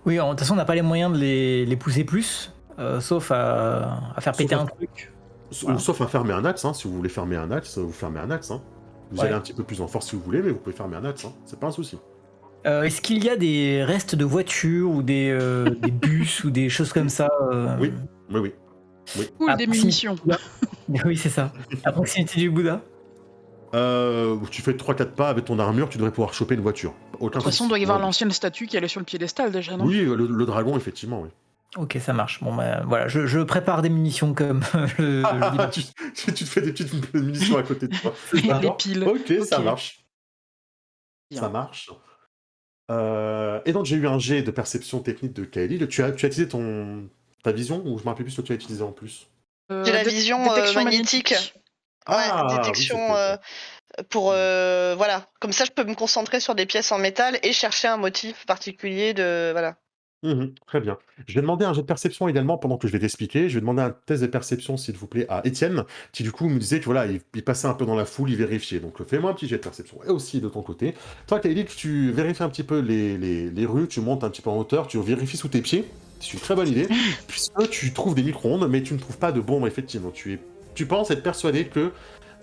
Oui, de toute façon, on n'a pas les moyens de les pousser plus, sauf à faire péter un truc. Voilà. Sauf à fermer un axe, hein. Si vous voulez fermer un axe, vous fermez un axe, hein. Vous allez un petit peu plus en force si vous voulez, mais vous pouvez fermer un axe, hein. C'est pas un souci. Est-ce qu'il y a des restes de voitures ou des bus ou des choses comme ça Oui. Cool, à des proximité munitions. du Bouddha Oui, c'est ça. À proximité du Bouddha. Tu fais 3-4 pas avec ton armure, tu devrais pouvoir choper une voiture. De toute façon, il doit y avoir l'ancienne statue qui allait sur le piédestal déjà, non? Oui, le dragon, effectivement, oui. Ok, ça marche. Bon, bah, voilà, je prépare des munitions comme le dis. Tu te fais des petites munitions à côté de toi. Les D'accord. piles. Ok, ça marche. Bien. Ça marche. Et donc, j'ai eu un jet de perception technique de Kaeli. Tu as utilisé ta vision, ou je me rappelle plus ce que tu as utilisé en plus? J'ai la vision détection magnétique. Ah, Ouais, détection. oui, Voilà. Comme ça, je peux me concentrer sur des pièces en métal et chercher un motif particulier de... Voilà. Très bien. Je vais demander un jet de perception également pendant que je vais t'expliquer. Je vais demander un test de perception, s'il vous plaît, à Étienne, qui du coup me disait que voilà, il passait un peu dans la foule, il vérifiait. Donc fais-moi un petit jet de perception. Et aussi de ton côté. Toi, Kylie, tu vérifies un petit peu les rues, tu montes un petit peu en hauteur, tu vérifies sous tes pieds. C'est une très bonne idée, puisque tu trouves des micro-ondes, mais tu ne trouves pas de bombes, effectivement. Tu penses être persuadé que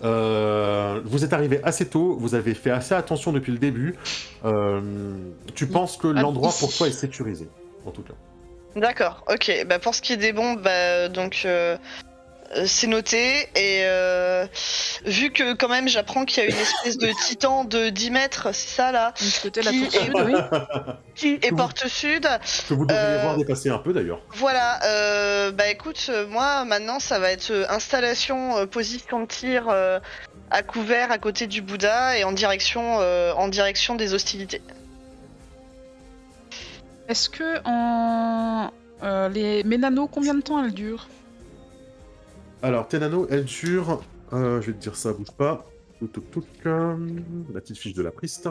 vous êtes arrivé assez tôt, vous avez fait assez attention depuis le début. Tu penses que l'endroit pour toi est sécurisé, en tout cas. D'accord, ok. Bah, pour ce qui est des bombes, donc c'est noté. Et vu que quand même j'apprends qu'il y a une espèce de titan de 10 mètres, c'est ça là, Du côté de la Qui tour est- sud, oui. qui est porte sud. Que vous devriez voir dépasser un peu d'ailleurs. Voilà, bah écoute, moi maintenant ça va être installation, position de tir à couvert à côté du Bouddha et en direction des hostilités. Est-ce que mes nanos, combien de temps elles durent? Alors, tes nanos, elles durent. Je vais te dire ça, bouge pas. La petite fiche de la priste.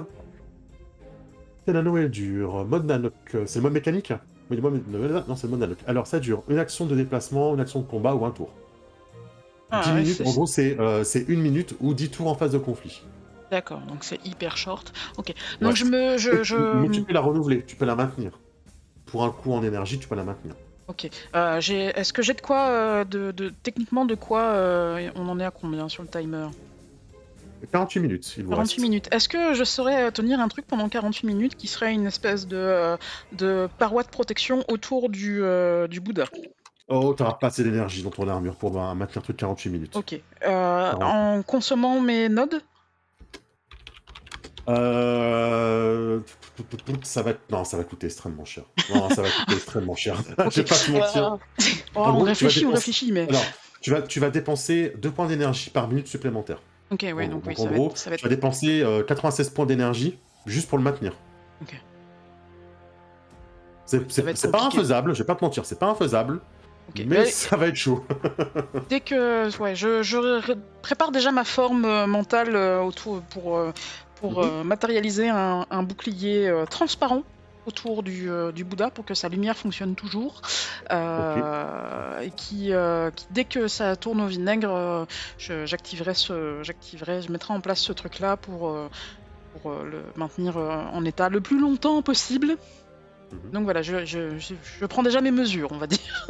Tes nanos, elles durent. Mode nanoc. C'est le mode mécanique? Oui, non, c'est le mode nanoc. Alors, ça dure une action de déplacement, une action de combat ou un tour. 10 ouais, minutes, en gros, c'est 1 minute ou 10 tours en phase de conflit. D'accord, donc c'est hyper short. Ok. Ouais. Donc Mais tu peux la renouveler, tu peux la maintenir. Pour un coup en énergie, tu peux la maintenir. Ok. Est-ce que j'ai de quoi, techniquement de quoi, on en est à combien sur le timer? 48 minutes, il vous 48 reste. minutes. Est-ce que je saurais tenir un truc pendant 48 minutes qui serait une espèce de paroi de protection autour du Bouddha? Oh, t'auras pas assez d'énergie dans ton armure pour maintenir tout 48 minutes. Ok. En consommant mes nodes? Ça va... Non, ça va coûter extrêmement cher. Non, ça va coûter extrêmement cher. Je vais pas te mentir. Oh, En on gros, tu vas réfléchit, dépenser- mais... Alors, tu vas dépenser 2 points d'énergie par minute supplémentaire. Ok, ouais, donc oui, en gros, ça va tu vas dépenser 96 points d'énergie juste pour le maintenir. Ok. C'est va être pas compliqué. infaisable, je vais pas te mentir, c'est pas infaisable, Ok. mais ça va être chaud. Dès que... Ouais, je prépare déjà ma forme mentale autour pour matérialiser un bouclier transparent autour du Bouddha pour que sa lumière fonctionne toujours. Et qui, dès que ça tourne au vinaigre, je mettrai en place ce truc-là pour le maintenir en état le plus longtemps possible. Donc voilà, je prends déjà mes mesures, on va dire.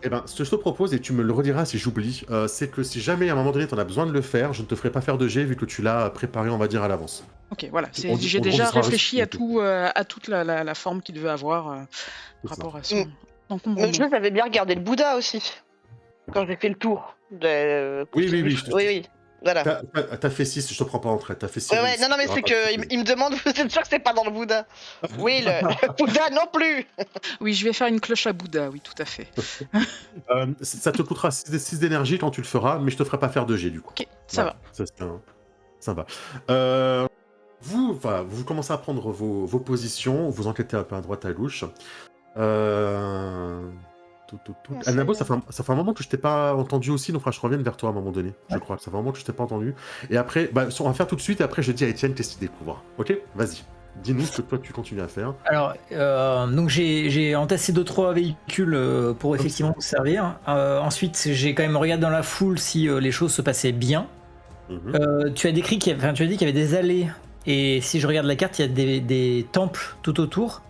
Eh ben, ce que je te propose, et tu me le rediras si j'oublie, c'est que si jamais à un moment donné t'en as besoin de le faire, je ne te ferai pas faire de jet vu que tu l'as préparé, on va dire, à l'avance. Ok, voilà, On j'ai on déjà sera réfléchi à respecté. toute la forme qu'il devait avoir C'est par ça. rapport à son Le encombrement. jeu, j'avais bien regardé le Bouddha aussi. Quand j'ai fait le tour. Oui. Oui, voilà. T'as fait 6, je te prends pas en trait. T'as fait 6. Ouais, non, mais c'est que il me demande, vous êtes sûr que c'est pas dans le Bouddha? Oui, le Bouddha non plus. Oui, je vais faire une cloche à Bouddha, oui, tout à fait. Ça te coûtera 6 d'énergie quand tu le feras, mais je te ferai pas faire de jet du coup. Ok, ça va. Ça va. Vous commencez à prendre vos positions, vous enquêtez un peu à droite à gauche. Alnabo, ça fait un moment que je t'ai pas entendu aussi, donc je reviens vers toi à un moment donné, je crois. Ça fait un moment que je t'ai pas entendu. Et après, on va faire tout de suite, et après je dis à Étienne qu'est-ce qu'il découvre. Ok? Vas-y. Dis-nous ce que toi tu continues à faire. Alors, donc j'ai entassé 2-3 véhicules pour effectivement vous servir. Ensuite, j'ai quand même regardé dans la foule si les choses se passaient bien. Tu as décrit tu as dit qu'il y avait des allées, et si je regarde la carte, il y a des temples tout autour.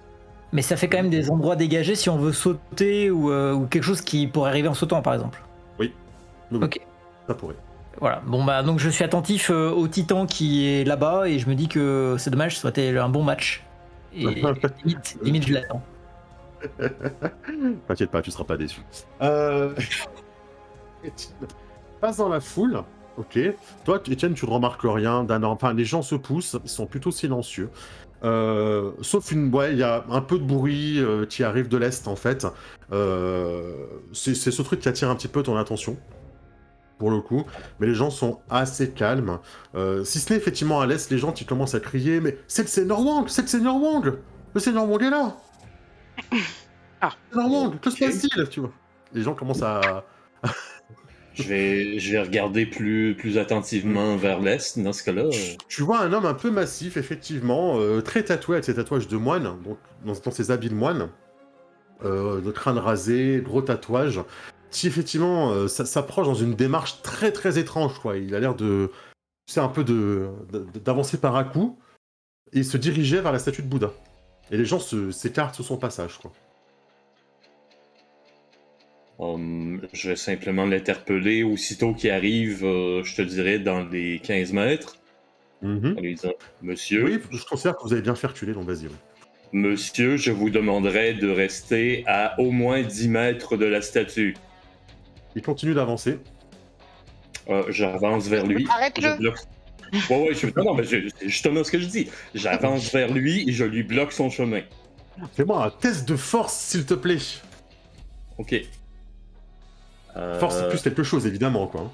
Mais ça fait quand même des endroits dégagés si on veut sauter ou quelque chose qui pourrait arriver en sautant, par exemple. Oui. Ok. Ça pourrait. Voilà. Bon bah donc je suis attentif au Titan qui est là-bas et je me dis que c'est dommage, ça aurait été un bon match. Et limite je l'attends. T'inquiète pas, tu seras pas déçu. Passe dans la foule. Ok. Toi, Étienne, tu ne remarques rien. Enfin, les gens se poussent, ils sont plutôt silencieux. Sauf il y a un peu de bruit qui arrive de l'est en fait. C'est ce truc qui attire un petit peu ton attention, pour le coup. Mais les gens sont assez calmes. Si ce n'est effectivement à l'est, les gens qui commencent à crier, mais c'est le Seigneur Wang, c'est le Seigneur Wang, le Seigneur Wang est là. Ah. Seigneur Wang, que se passe-t-il, tu vois? Les gens commencent à Je vais regarder plus attentivement vers l'est dans ce cas-là. Tu vois un homme un peu massif, effectivement, très tatoué avec ses tatouages de moine, donc dans ses habits de moine, le crâne rasé, gros tatouage, qui effectivement s'approche dans une démarche très très étrange, quoi. Il a l'air de... C'est un peu d'avancer par à coup, et il se dirigeait vers la statue de Bouddha. Et les gens s'écartent sur son passage, quoi. Je vais simplement l'interpeller aussitôt qu'il arrive, je te dirais, dans les 15 mètres. En lui disant, monsieur, Oui, je considère que vous avez bien fait reculer, donc vas-y. Oui. monsieur, je vous demanderai de rester à au moins 10 mètres de la statue. Il continue d'avancer. J'avance vers lui. Arrête-le. Je bloque... Ouais, non, mais c'est justement ce que je dis. J'avance vers lui et je lui bloque son chemin. Fais-moi un test de force, s'il te plaît. Ok. Force, c'est plus quelque chose, évidemment, quoi.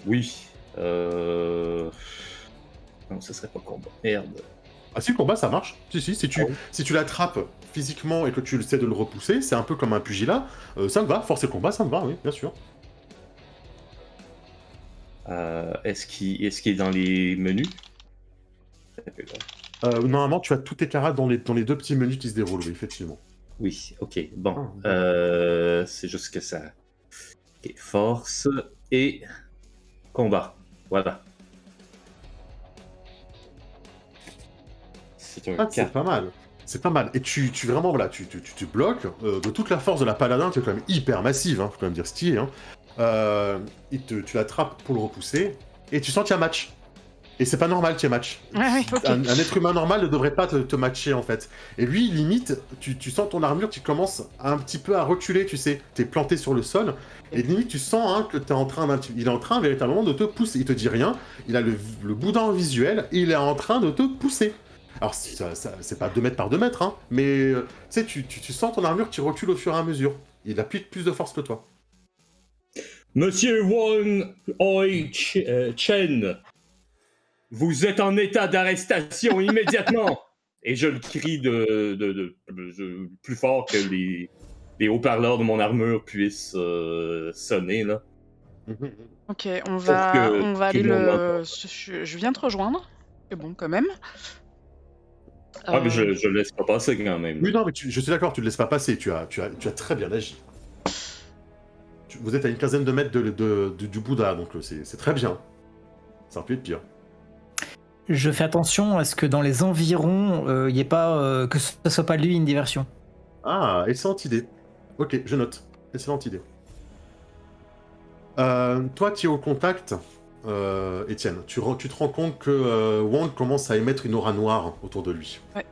Oui. Non, ce serait pas combat. Merde. Ah si, le combat, ça marche. Si tu l'attrapes physiquement et que tu essaies de le repousser, c'est un peu comme un pugilat, ça me va. Force et combat, ça me va, oui, bien sûr. Est-ce qu'il est dans les menus? Normalement, tu as tous tes carats dans les 2 petits menus qui se déroulent, oui, effectivement. Oui, ok, bon. Ah, C'est juste que ça... Ok, force et combat. Voilà. C'est un Ah, c'est 4. pas mal. C'est pas mal. Et tu vraiment, voilà, tu bloques. De toute la force de la paladin, qui est quand même hyper massive, faut quand même dire stylé. Tu l'attrapes pour le repousser, et tu sens qu'il y a match. Et c'est pas normal qu'il y ait match. Ouais, ok. Un être humain normal ne devrait pas te matcher, en fait. Et lui, limite, tu sens ton armure qui commence un petit peu à reculer, tu sais. T'es planté sur le sol, et limite, tu sens que il est en train véritablement de te pousser. Il te dit rien, il a le boudin visuel, et il est en train de te pousser. Alors, c'est pas 2 mètres par 2 mètres, mais tu sais, tu sens ton armure qui recule au fur et à mesure. Il applique plus de force que toi. Monsieur Won Oi Chen, vous êtes en état d'arrestation immédiatement. Et je le crie plus fort que les haut-parleurs de mon armure puissent sonner, là. Ok, on va aller tout le monde le... Je viens te rejoindre. C'est bon, quand même. Ah, mais je laisse pas passer quand même. Oui, non, mais je suis d'accord, tu ne laisses pas passer, tu as très bien agi. Vous êtes à une quinzaine de mètres du Bouddha, donc c'est très bien. Ça aurait pu être pire. Je fais attention à ce que dans les environs, il n'y ait pas que ce soit pas lui une diversion. Ah, excellente idée. Ok, je note. Excellente idée. Toi, tu es au contact, Étienne. Tu te rends compte que Wang commence à émettre une aura noire autour de lui. Ouais.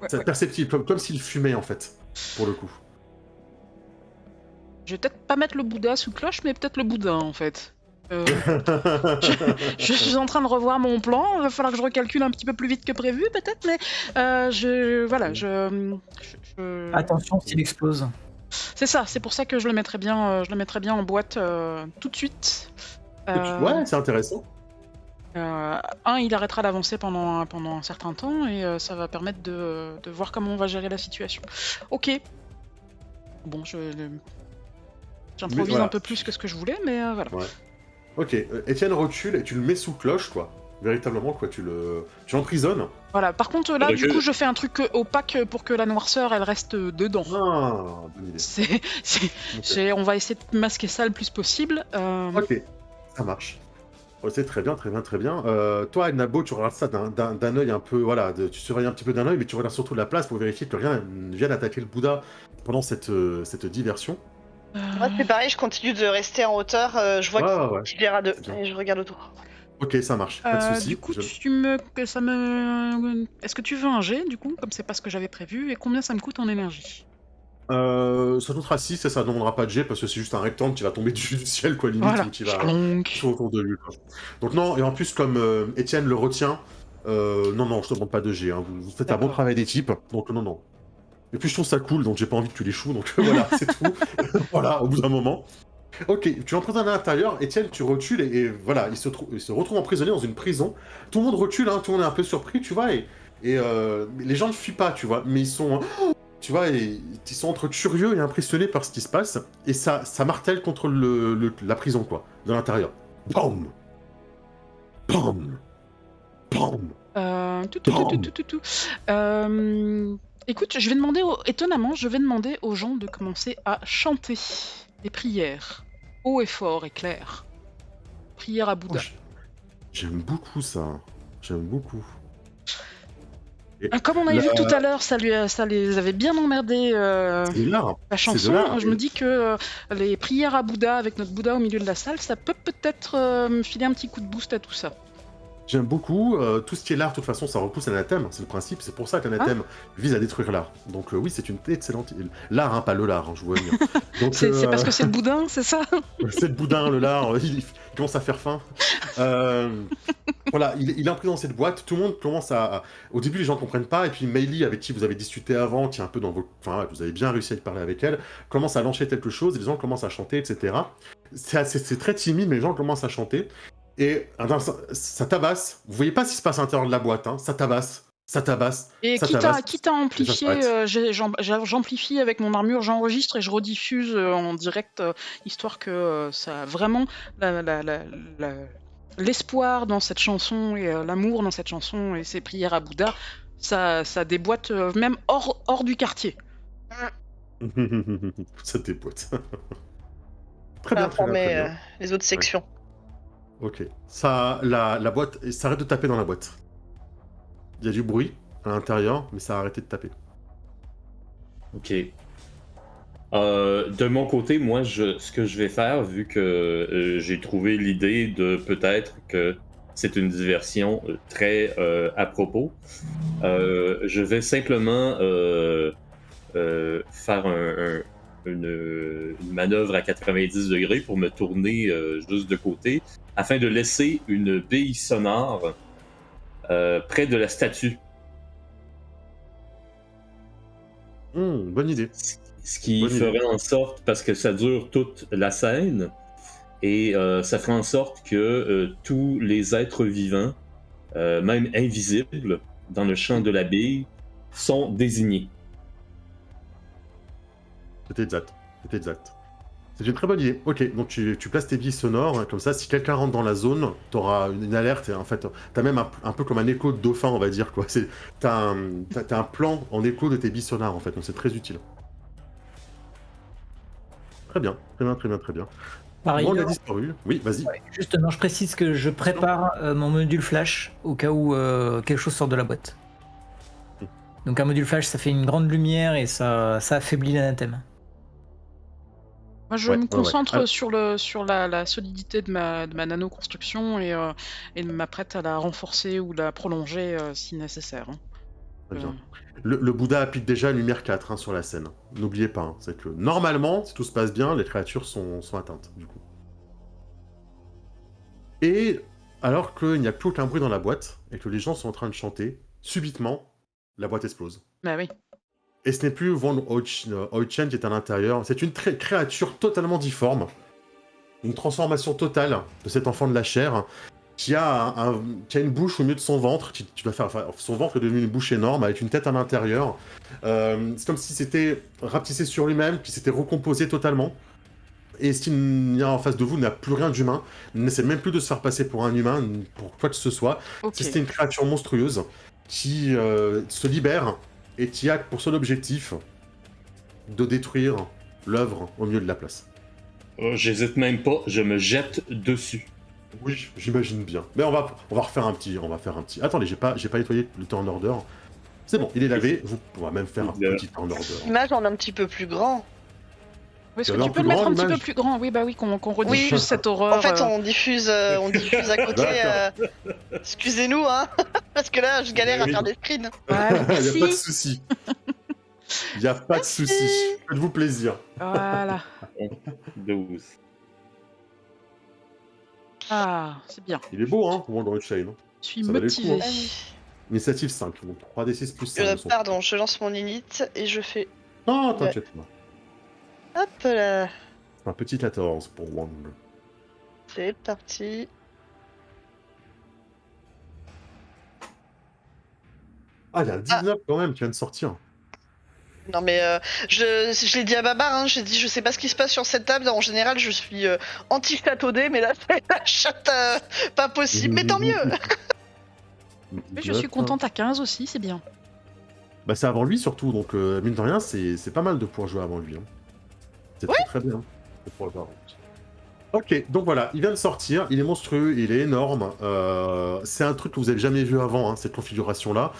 C'est perceptible, comme s'il fumait, en fait, pour le coup. Je vais peut-être pas mettre le Bouddha sous cloche, mais peut-être le boudin, en fait. Je suis en train de revoir mon plan, il va falloir que je recalcule un petit peu plus vite que prévu, peut-être, mais Attention s'il explose. C'est ça, c'est pour ça que je le mettrais bien en boîte tout de suite. Ouais, c'est intéressant. Il arrêtera d'avancer pendant un certain temps, et ça va permettre de voir comment on va gérer la situation. Ok. Bon, j'improvise un peu plus que ce que je voulais, mais voilà. Ouais. Ok, Étienne recule et tu le mets sous cloche, quoi. Véritablement, quoi, tu l'emprisonnes. Voilà, par contre, là, du coup, je fais un truc opaque pour que la noirceur, elle reste dedans. Ah, bonne idée. On va essayer de masquer ça le plus possible. Ok, ça marche. C'est très bien. Toi, Nabo, tu regardes ça d'un œil un peu, voilà, tu surveilles un petit peu d'un œil, mais tu regardes surtout la place pour vérifier que rien ne vienne attaquer le Bouddha pendant cette diversion. Moi, c'est pareil, je continue de rester en hauteur. Je vois qu'il verra deux, et je regarde autour. Ok, ça marche, pas de soucis. Du coup, est-ce que tu veux un jet, du coup, comme c'est pas ce que j'avais prévu, et combien ça me coûte en énergie? Ça coûtera 6, ça ne demandera pas de jet, parce que c'est juste un rectangle qui va tomber du ciel, quoi, limite, Voilà. ou qui va autour de lui, quoi. Donc non, et en plus, comme Étienne le retient, non, je te demande pas de jet, vous faites un bon travail d'équipe, donc non. Et puis je trouve ça cool, donc j'ai pas envie que tu l'échoues, donc voilà, c'est tout. Voilà, au bout d'un moment. Ok, tu l'emprisonnes à l'intérieur, Étienne, tu recules, et voilà, il se retrouve emprisonné dans une prison. Tout le monde recule, tout le monde est un peu surpris, tu vois, et les gens ne fuient pas, tu vois, mais ils sont... tu vois, ils sont entre curieux et impressionnés par ce qui se passe, et ça martèle contre la prison, quoi, de l'intérieur. Bam, bam, bam, bam. Écoute, étonnamment, je vais demander aux gens de commencer à chanter des prières, haut et fort et clair. Prière à Oh, Bouddha. j'aime beaucoup ça. J'aime beaucoup. Comme on avait vu tout à l'heure, ça les avait bien emmerdés. C'est l'art. La C'est de chanson, l'art. je me dis que les prières à Bouddha avec notre Bouddha au milieu de la salle, ça peut peut-être me filer un petit coup de boost à tout ça. J'aime beaucoup. Tout ce qui est l'art, de toute façon, ça repousse l'anathème. C'est le principe. C'est pour ça qu'anathème vise à détruire l'art. Donc oui, c'est une excellente... L'art, hein, pas le lard, hein, je vous vois venir. Donc, C'est parce que c'est le boudin, c'est ça? c'est le boudin, le lard, il commence à faire faim. Voilà, il est impris dans cette boîte, tout le monde commence à... Au début, les gens ne comprennent pas, et puis Meili, avec qui vous avez discuté avant, qui est un peu dans vos... Enfin, vous avez bien réussi à parler avec elle, commence à lancer quelque chose, et les gens commencent à chanter, etc. C'est très timide, mais les gens commencent à chanter, et ça tabasse. Vous voyez pas ce qui se passe à l'intérieur de la boîte, hein. Ça tabasse, ça tabasse, Et ça quitte tabasse. à amplifier, s'arrête. j'amplifie avec mon armure, j'enregistre et je rediffuse en direct, histoire que ça vraiment l'espoir dans cette chanson et l'amour dans cette chanson et ses prières à Bouddha, ça déboîte même hors du quartier. Ça déboîte. Ça Très bien, très bien, très informer bien. les autres sections. Ok. Ça, la boîte, ça arrête de taper dans la boîte. Il y a du bruit à l'intérieur, mais ça a arrêté de taper. Ok. De mon côté, moi, ce que je vais faire, vu que j'ai trouvé l'idée de peut-être que c'est une diversion très à propos, je vais simplement faire une manœuvre à 90 degrés pour me tourner juste de côté, afin de laisser une bille sonore près de la statue. Bonne idée. Ce qui Bonne ferait idée. en sorte, parce que ça dure toute la scène, et ça ferait en sorte que tous les êtres vivants, même invisibles, dans le champ de la bille, sont désignés. C'était exact. C'était exact. C'est une très bonne idée. Ok, donc tu places tes billes sonores, hein, comme ça, si quelqu'un rentre dans la zone, t'auras une alerte, et en fait, t'as même un peu comme un écho de dauphin, on va dire, quoi. T'as un plan en écho de tes billes sonores, en fait, donc c'est très utile. Très bien, très bien, très bien, très bien. Par Bon, il a ailleurs, disparu. Oui, vas-y. justement, je précise que je prépare mon module flash au cas où quelque chose sort de la boîte. Donc un module flash, ça fait une grande lumière et ça affaiblit l'anathème. Moi, je me concentre Alors, sur la solidité de ma nano-construction et m'apprête à la renforcer ou la prolonger si nécessaire. Hein. très bien. Le Bouddha applique déjà lumière 4 hein, sur la scène. N'oubliez pas, hein, c'est que normalement, si tout se passe bien, les créatures sont atteintes, du coup. Et alors qu'il n'y a plus aucun bruit dans la boîte, et que les gens sont en train de chanter, subitement, la boîte explose. Bah oui. Et ce n'est plus Von Oichen qui est à l'intérieur, c'est une créature totalement difforme, une transformation totale de cet enfant de la chair, qui a une bouche au milieu de son ventre, son ventre est devenu une bouche énorme, avec une tête à l'intérieur. C'est comme si c'était rapetissé sur lui-même, qui s'était recomposé totalement. Et ce qu'il y a en face de vous n'a plus rien d'humain, n'essaie même plus de se faire passer pour un humain, pour quoi que ce soit. Ok. C'était une créature monstrueuse qui se libère et qui a pour seul objectif de détruire l'œuvre au milieu de la place. J'hésite même pas, je me jette dessus. Oui, j'imagine bien. Mais on va refaire un petit. Attendez, j'ai pas nettoyé le turn order. C'est bon, il est lavé. On va même faire un petit turn order. L'image en un petit peu plus grand. Oui, est-ce que Alors, tu peux plus le mettre grand, un petit peu l'image plus grand? Oui, bah oui, qu'on rediffuse cette horreur. En fait, on diffuse à côté. Excusez-nous, hein, parce que là, je galère à faire des screens. Voilà, Il n'y a merci. pas de souci. Il n'y a pas de souci. Faites-vous plaisir. Voilà. 12. Ah, c'est bien. Il est beau, hein, Wonder Chain. Je suis Ça valait le coup, motivée. hein. Initiative 5, donc 3d6 plus 5. Pardon, je lance mon init et je fais. Non, t'inquiète pas. Hop là. C'est un petit 14 pour Wonder. C'est parti. Ah, il y a un 19 quand même qui vient de sortir. Non mais je l'ai dit à Babar, hein, j'ai dit je sais pas ce qui se passe sur cette table, en général je suis anti-châteaudé, mais là c'est la chatte pas possible, mais tant mieux. Mais je suis contente à 15 aussi, c'est bien. Bah c'est avant lui surtout, donc mine de rien, c'est pas mal de pouvoir jouer avant lui. Hein. C'est très bien de pouvoir jouer avant lui. Ok, donc voilà, il vient de sortir, il est monstrueux, il est énorme. C'est un truc que vous avez jamais vu avant, hein, cette configuration-là.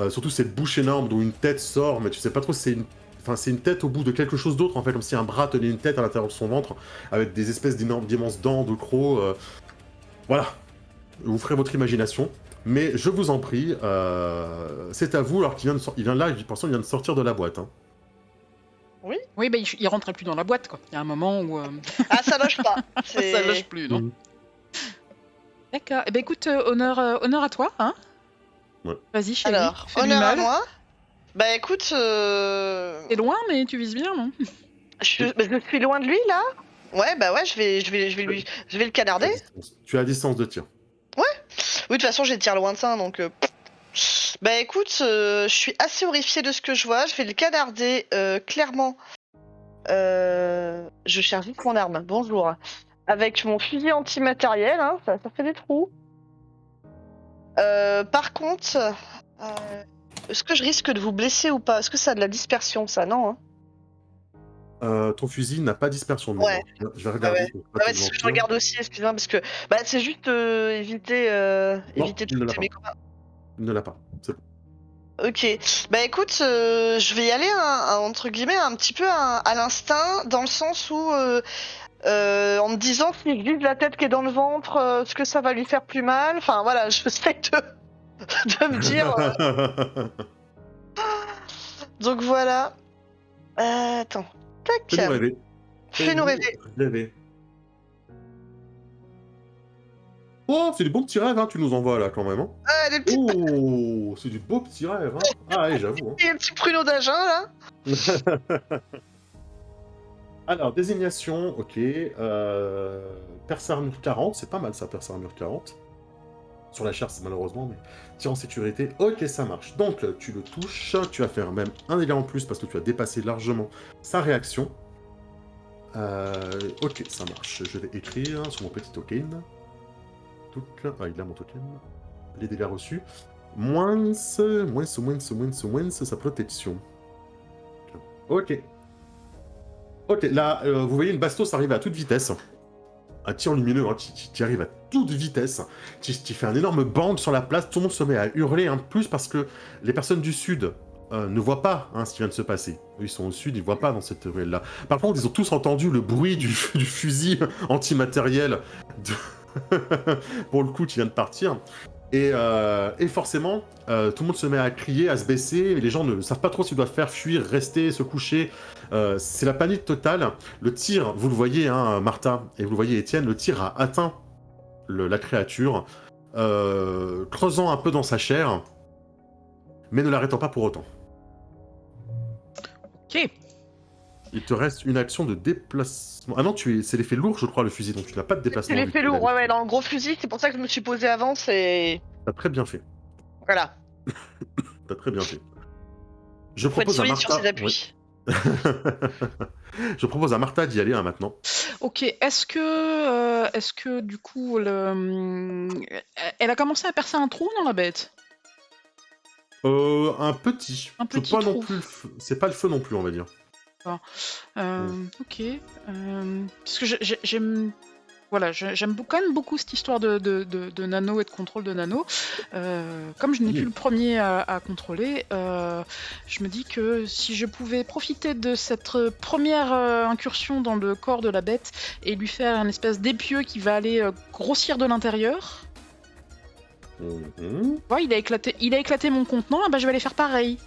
Surtout cette bouche énorme d'où une tête sort, mais tu sais pas trop si c'est une... Enfin, c'est une tête au bout de quelque chose d'autre, en fait, comme si un bras tenait une tête à l'intérieur de son ventre, avec des espèces d'immenses dents de crocs. Voilà, vous ferez votre imagination. Mais je vous en prie, c'est à vous, alors qu'il vient là, il vient de sortir de la boîte. Hein. Oui, bah il rentrait plus dans la boîte, quoi. Il y a un moment où... Ah ça loge pas. ça loge plus, non D'accord. Eh ben écoute, honneur à toi, hein. Ouais. Vas-y, chérie. Alors, fais-lui honneur à mal. moi. Bah écoute, T'es loin, mais tu vises bien, non je suis loin de lui là. Ouais, bah ouais, je vais le canarder. Tu es à distance de tir. Oui, de toute façon, j'ai tir lointain, donc. Bah écoute, je suis assez horrifiée de ce que je vois. Je vais le canarder clairement. Je cherche vite mon arme. Bonjour. Avec mon fusil antimatériel, hein, ça fait des trous. Par contre, est-ce que je risque de vous blesser ou pas? Est-ce que ça a de la dispersion, ça? Non, hein. Ton fusil n'a pas dispersion de Ouais. mémoire. Je vais regarder. Ouais, c'est ce que je regarde aussi, excusez-moi, parce que bah, c'est juste éviter de il ne l'a shooter pas. mes copains. Il ne l'a pas. C'est bon. Ok, bah écoute, je vais y aller entre guillemets un petit peu à l'instinct, dans le sens où en me disant si je vise la tête qui est dans le ventre, est-ce que ça va lui faire plus mal? Enfin voilà, j'essaie de me dire. Donc voilà. Attends. Tac. Fais-nous rêver. Fais-nous rêver. Oh, c'est du bon petit rêve, hein, tu nous envoies là quand même. Hein. Ah, des petits, Oh, c'est du beau petit rêve. Hein. Ah, ouais, j'avoue. Hein. des petits pruneaux d'agin là. Alors, désignation, ok. Perce armure 40, c'est pas mal ça, perce armure 40. Sur la chair, c'est malheureusement, mais tir en sécurité, ok, ça marche. Donc, tu le touches, tu vas faire même un dégât en plus parce que tu as dépassé largement sa réaction. Ok, ça marche. Je vais écrire sur mon petit token. Ah, il a mon token. Les dégâts reçus. Moins sa protection. Ok. Ok, là, vous voyez une bastos arrive à toute vitesse. Un tir lumineux, hein, qui arrive à toute vitesse. Qui fait un énorme bang sur la place. Tout le monde se met à hurler un plus parce que les personnes du sud ne voient pas hein, ce qui vient de se passer. Eux, ils sont au sud, ils voient pas dans cette ruelle-là. Par contre, ils ont tous entendu le bruit du fusil antimatériel pour le coup qui vient de partir. Et forcément, tout le monde se met à crier, à se baisser, et les gens ne savent pas trop s'ils doivent faire, fuir, rester, se coucher. C'est la panique totale. Le tir, vous le voyez, hein, Martha, et vous le voyez, Étienne, le tir a atteint la créature, creusant un peu dans sa chair, mais ne l'arrêtant pas pour autant. Ok. Il te reste une action de déplacement. Ah non, c'est l'effet lourd, je crois, le fusil, donc tu n'as pas de déplacement. C'est l'effet lourd, ouais, dans le gros fusil, c'est pour ça que je me suis posé avant, c'est. T'as très bien fait. Voilà. T'as très bien fait. Je Faut être propose à solide sur Martha. ses appuis. Ouais. Je propose à Martha d'y aller hein, maintenant. Ok, est-ce que du coup, elle a commencé à percer un trou dans la bête? Un petit. Un petit C'est pas non trou. plus. C'est pas le feu non plus, on va dire. Ok. Parce que j'aime. Voilà, j'aime quand même beaucoup cette histoire de nano et de contrôle de nano. Comme je n'ai plus le premier à contrôler, je me dis que si je pouvais profiter de cette première incursion dans le corps de la bête et lui faire un espèce d'épieu qui va aller grossir de l'intérieur. Ouais, il a éclaté mon contenant, bah, je vais aller faire pareil.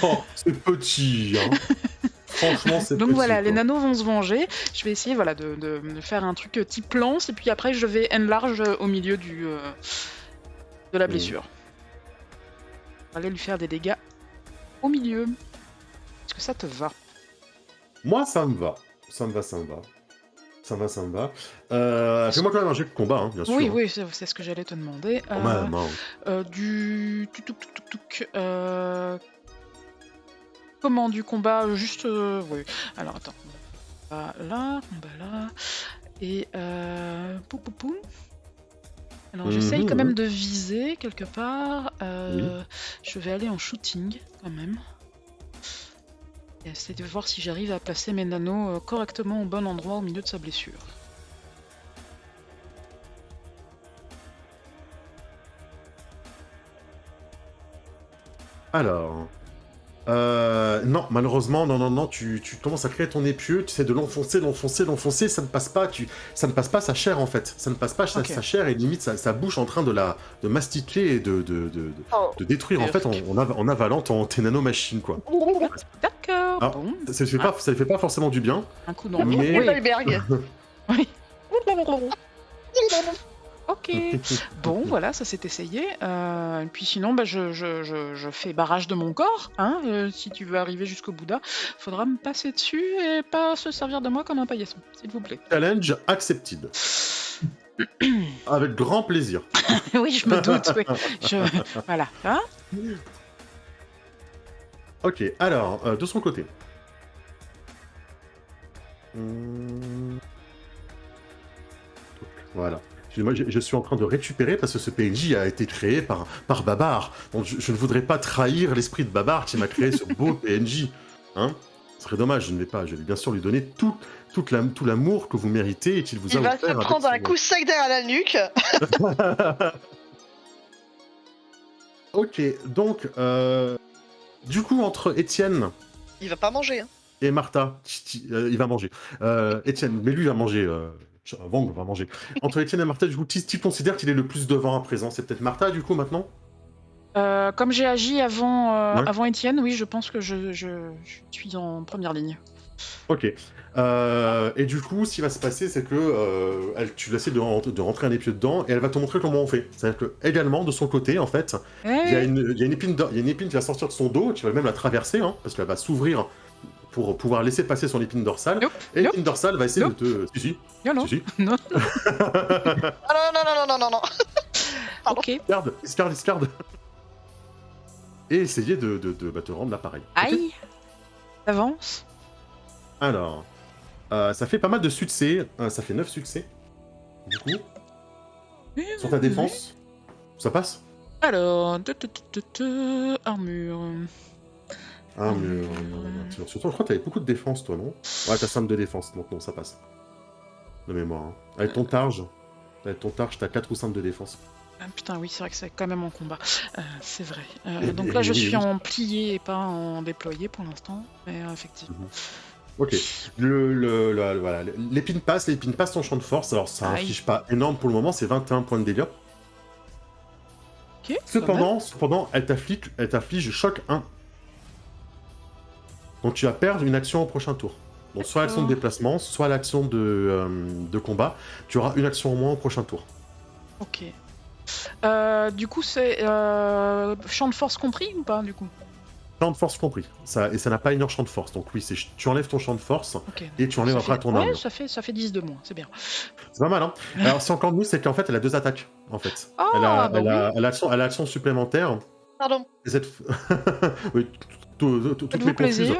Oh, c'est petit, hein. Franchement, c'est Donc petit, voilà, quoi. les nanos vont se venger. Je vais essayer voilà, de faire un truc type lance, et puis après je vais enlarge au milieu de la blessure. On va aller lui faire des dégâts au milieu. Est-ce que ça te va? Moi, ça me va. Ça me va. Fais-moi quand même un jet de combat, hein, bien sûr. Oui, oui, c'est ce que j'allais te demander. Quand même, hein. Comment du combat juste oui. Alors attends. Combat là. Et poum, poum, poum. Alors j'essaye quand même de viser quelque part. Je vais aller en shooting quand même. Et essayer de voir si j'arrive à placer mes nanos correctement au bon endroit au milieu de sa blessure. Alors... non, malheureusement, non, tu commences à créer ton épieu, tu essaies de l'enfoncer, ça ne passe pas, ça ne passe pas sa chair en fait, ça ne passe pas sa chair et limite sa bouche en train de mastiquer et de détruire en fait en avalant tes nanomachines quoi. D'accord. Alors, Bon. ça ne fait pas forcément du bien, Un coup dans mais... Goldberg. Oui. Ok. Bon, voilà, ça s'est essayé. Et puis sinon, bah, je fais barrage de mon corps. Hein, si tu veux arriver jusqu'au Bouddha, faudra me passer dessus et pas se servir de moi comme un paillasson, s'il vous plaît. Challenge accepted. Avec grand plaisir. Oui, je me doute. Oui. Voilà. Hein. Ok, alors, de son côté. Voilà. Moi, je suis en train de récupérer parce que ce PNJ a été créé par Babar. Donc, je ne voudrais pas trahir l'esprit de Babar qui m'a créé ce beau PNJ. Hein, ce serait dommage, je ne vais pas. Je vais bien sûr lui donner tout l'amour que vous méritez et qu'il vous a offert. Il va se prendre un coup sec derrière la nuque. Ok, donc, du coup, entre Étienne... Il va pas manger, hein. Et Martha, il va manger. Étienne, mais lui il va manger... Vang va manger. Entre Étienne et Martha, du coup, tu considères qu'il est le plus devant à présent? C'est peut-être Martha, du coup, maintenant? Comme j'ai agi avant Étienne, oui, je pense que je suis en première ligne. Ok. Et du coup, ce qui va se passer, c'est que tu vas essayer de rentrer un épieu dedans, et elle va te montrer comment on fait. C'est-à-dire que, également, de son côté, en fait, il y a une épine qui va sortir de son dos, tu vas même la traverser, hein, parce qu'elle va s'ouvrir pour pouvoir laisser passer son épine dorsale. Et l'épine dorsale va essayer de te... Si. Non. Non. Non. Ok. Discard. Et essayer de te rendre l'appareil. Aïe. Avance. Alors, ça fait pas mal de succès. Ça fait 9 succès. Du coup, sur ta défense, ça passe? Alors, armure. Armure. Surtout, je crois que t'avais beaucoup de défense, toi, non? Ouais, t'as 5 de défense, donc non, ça passe. De mémoire. Hein. Avec ton targe, t'as 4 ou 5 de défense. Ah, putain, oui, c'est vrai que c'est quand même en combat. C'est vrai. Donc là, je suis en plié et pas en déployé pour l'instant. Mais effectivement. Ok. Voilà. L'épine passe ton champ de force. Alors, ça inflige pas énorme pour le moment, c'est 21 points de dégâts. Ok. Cependant, elle t'afflige choc 1. Donc tu vas perdre une action au prochain tour. Donc soit l'action de déplacement, soit l'action de combat. Tu auras une action en moins au prochain tour. Ok. Du coup, c'est champ de force compris ou pas, du coup? Champ de force compris. Ça n'a pas une champ de force. Donc oui, tu enlèves ton champ de force et tu enlèves après ton armure. Ouais, ça fait 10 de moins, c'est bien. C'est pas mal, hein. Alors, c'est encore mieux, c'est qu'en fait, elle a 2 attaques, en fait. Elle a l'action supplémentaire. Pardon. Oui, toutes les confuses.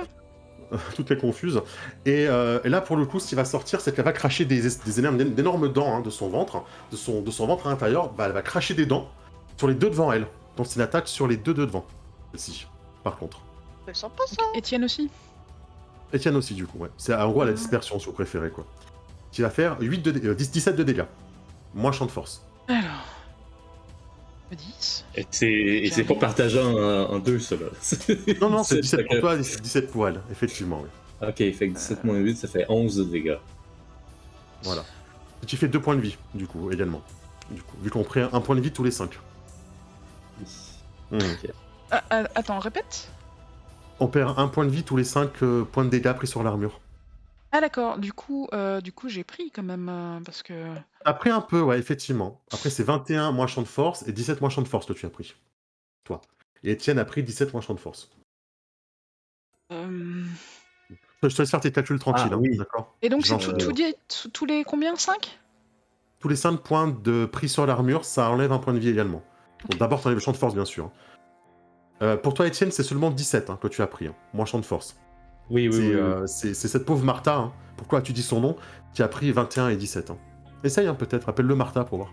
Toutes les confuses. Et là, pour le coup, ce qui va sortir, c'est qu'elle va cracher d'énormes dents hein, de son ventre. De son ventre à l'intérieur, elle va cracher des dents sur les 2 devant elle. Donc c'est une attaque sur les 2 devant. Celle-ci, par contre. Je sens pas ça. Étienne aussi? Étienne aussi, du coup, ouais. C'est en gros la dispersion, si vous préférez, quoi. Qui va faire 17 de dégâts. Moins champ de force. Alors... 10. Et c'est pour partager en 2, ça, là. Non, c'est 17 pour toi et c'est 17 pour elle, effectivement, oui. Ok, fait que 17 moins 8, ça fait 11 de dégâts. Voilà. Et tu fais 2 points de vie, du coup, également. Du coup, vu qu'on prend un point de vie tous les 5. Okay. Attends, répète. On perd 1 point de vie tous les 5 points de dégâts pris sur l'armure. Ah d'accord, du coup j'ai pris quand même, parce que... T'as pris un peu, ouais, effectivement. Après, c'est 21 moins champ de force et 17 moins champ de force que tu as pris. Toi. Et Étienne a pris 17 moins champ de force. Je te laisse faire tes calculs tranquilles, hein, oui. D'accord. Et donc c'est tous les combien? 5? Tous les 5 points de pris sur l'armure, ça enlève un point de vie également. Donc d'abord, t'enlèves le champ de force, bien sûr. Pour toi, Étienne, c'est seulement 17 que tu as pris, moins champ de force. Oui, oui, oui. C'est cette pauvre Martha. Pourquoi tu dis son nom? Qui a pris 21 et 17. Essaye peut-être, appelle-le Martha pour voir.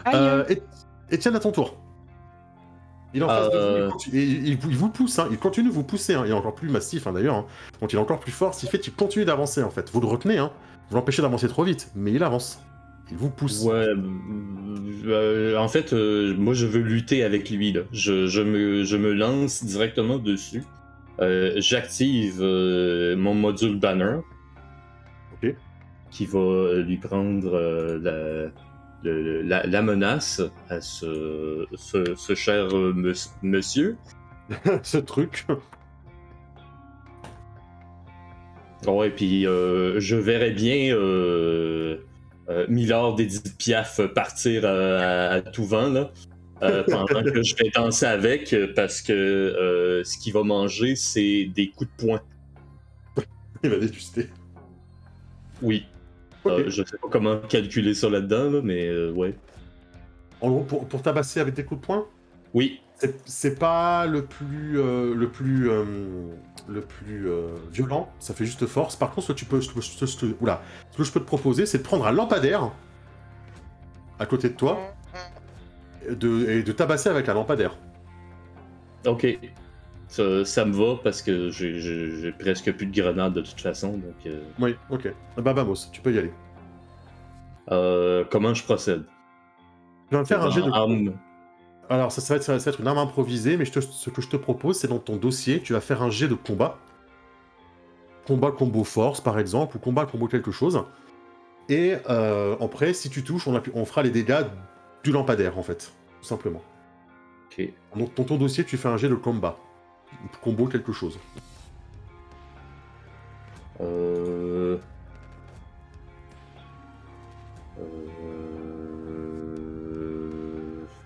Aïe. Étienne, à ton tour. Il est en face de vous, il vous pousse, il continue de vous pousser, il est encore plus massif d'ailleurs, donc il est encore plus fort, ce qui fait qu'il continue d'avancer en fait. Vous le retenez, vous l'empêchez d'avancer trop vite, mais il avance. Il vous pousse. Ouais, en fait, moi je veux lutter avec lui, là. Je me lance directement dessus. J'active mon module banner. Ok. Qui va lui prendre la menace à ce cher monsieur. Ce truc. Ouais, puis je verrais bien Milord d'Edith Piaf partir à tout vent, là, pendant que je vais danser avec, parce que ce qu'il va manger, c'est des coups de poing. Il va déguster. Oui. Okay. Je sais pas comment calculer ça là-dedans, là, mais ouais. En gros, pour tabasser avec des coups de poing? Oui. C'est pas le plus violent, ça fait juste force. Par contre, ce que je peux te proposer, c'est de prendre un lampadaire à côté de toi et de tabasser avec un lampadaire. Ok. Ça me va parce que j'ai presque plus de grenades de toute façon. Donc, Oui, ok. Bah vamos, tu peux y aller. Comment je procède? Je vais faire un jet de arme. Alors, ça va être une arme improvisée, mais ce que je te propose, c'est dans ton dossier, tu vas faire un jet de combat. Combat combo force, par exemple, ou combat combo quelque chose. Et après, si tu touches, on fera les dégâts du lampadaire, en fait. Tout simplement. Ok. Donc, dans ton dossier, tu fais un jet de combat. Combo quelque chose.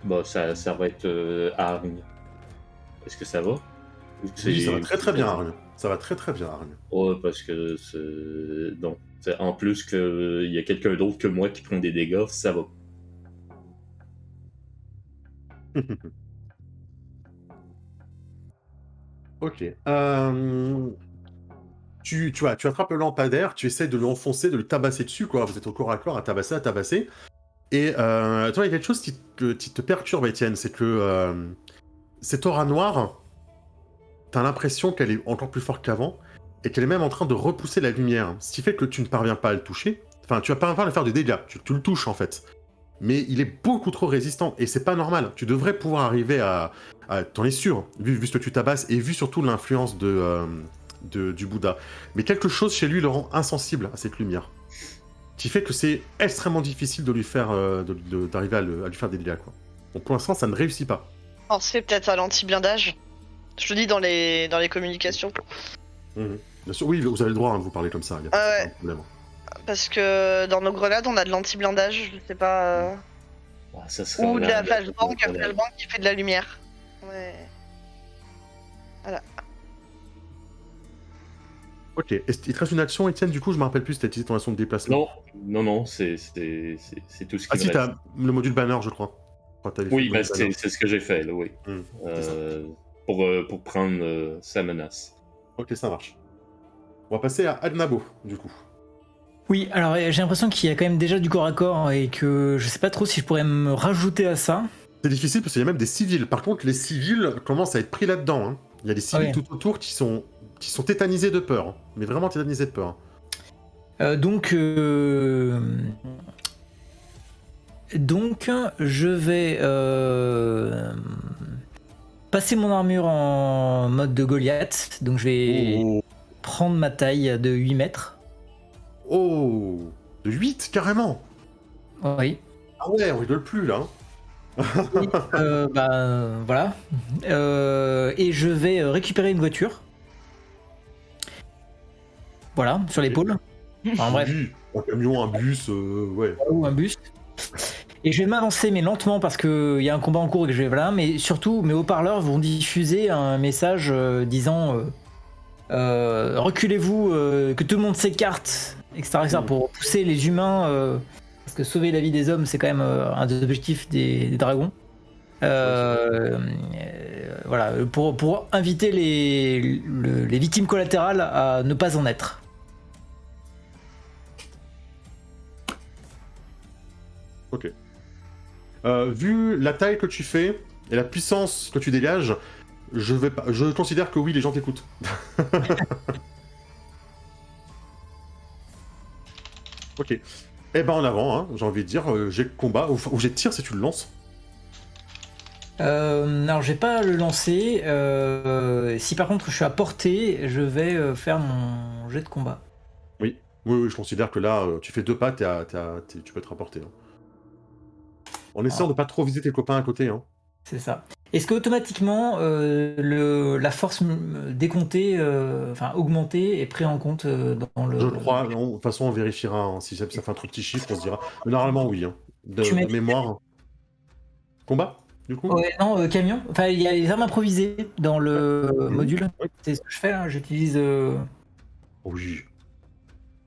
Bah, ça va être hargne. Est-ce que ça va? Oui, ça va très très bien, hargne. Ça va très très bien, hargne. Ouais, parce que c'est... Donc, en plus qu'il y a quelqu'un d'autre que moi qui prend des dégâts, ça va. Ok. Tu attrapes le lampadaire, tu essaies de l'enfoncer, de le tabasser dessus, quoi. Vous êtes au corps à corps à tabasser. Et toi, il y a quelque chose qui te perturbe, Étienne, c'est que cette aura noire, t'as l'impression qu'elle est encore plus forte qu'avant, et qu'elle est même en train de repousser la lumière. Ce qui fait que tu ne parviens pas à le toucher. Enfin, tu vas pas à le faire de dégâts, tu le touches en fait. Mais il est beaucoup trop résistant, et c'est pas normal. Tu devrais pouvoir arriver à t'en es sûr, vu ce que tu tabasses, et vu surtout l'influence du Bouddha. Mais quelque chose chez lui le rend insensible à cette lumière. Qui fait que c'est extrêmement difficile de lui faire, d'arriver à lui faire des dégâts, quoi. Donc pour l'instant, ça ne réussit pas. Pensez peut-être à l'anti-blindage. Je le dis dans les communications. Bien sûr, oui, vous avez le droit de vous parler comme ça, il n'y a pas de problème. Parce que dans nos grenades, on a de l'anti-blindage, je sais pas. Ça serait Ou de la flashbang qui fait de la lumière. Ouais. Voilà. Ok, il te reste une action, Étienne, du coup, je me rappelle plus si t'as utilisé ton action de déplacement. Non, c'est tout ce qui Ah si, t'as le module banner, je crois. Oui, bah, c'est ce que j'ai fait, là, oui. Pour prendre sa menace. Ok, ça marche. On va passer à Adnabo, du coup. Oui, alors j'ai l'impression qu'il y a quand même déjà du corps à corps et que je sais pas trop si je pourrais me rajouter à ça. C'est difficile parce qu'il y a même des civils. Par contre, les civils commencent à être pris là-dedans. Il y a des civils tout autour qui sont tétanisés de peur. Mais vraiment tétanisés de peur. Donc, je vais passer mon armure en mode de Goliath. Donc, je vais prendre ma taille de 8 mètres. Oh, de 8 carrément. Oui. Ah ouais, on rigole plus là. Oui, voilà. Et je vais récupérer une voiture. Voilà, sur l'épaule. Enfin, bref. Oui, un camion, un bus, ouais. Ou un bus. Et je vais m'avancer, mais lentement, parce qu'il y a un combat en cours et que je vais là. Mais surtout, mes haut-parleurs vont diffuser un message disant reculez-vous, que tout le monde s'écarte, etc. pour pousser les humains. Parce que sauver la vie des hommes, c'est quand même un des objectifs des dragons. voilà, pour inviter les victimes collatérales à ne pas en être. Ok. Vu la taille que tu fais et la puissance que tu dégages, je considère que oui, les gens t'écoutent. Ok. Eh ben en avant, hein, j'ai envie de dire, j'ai combat, ou j'ai tir si tu le lances. Alors, je vais pas le lancer. Si par contre je suis à portée, je vais faire mon jet de combat. Oui, je considère que là, tu fais 2 pas, tu peux te rapporter. Hein. En essayant de pas trop viser tes copains à côté. Hein. C'est ça. Est-ce que automatiquement la force décomptée, enfin augmentée, est pris en compte dans le. Je le crois, de toute façon on vérifiera, hein, si ça fait un truc petit chiffre, on se dira. Mais normalement oui, hein. Tu m'as De dit- mémoire. Combat, du coup Ouais, non, camion. Enfin, il y a les armes improvisées dans le module. Oui. C'est ce que je fais là. J'utilise Oui.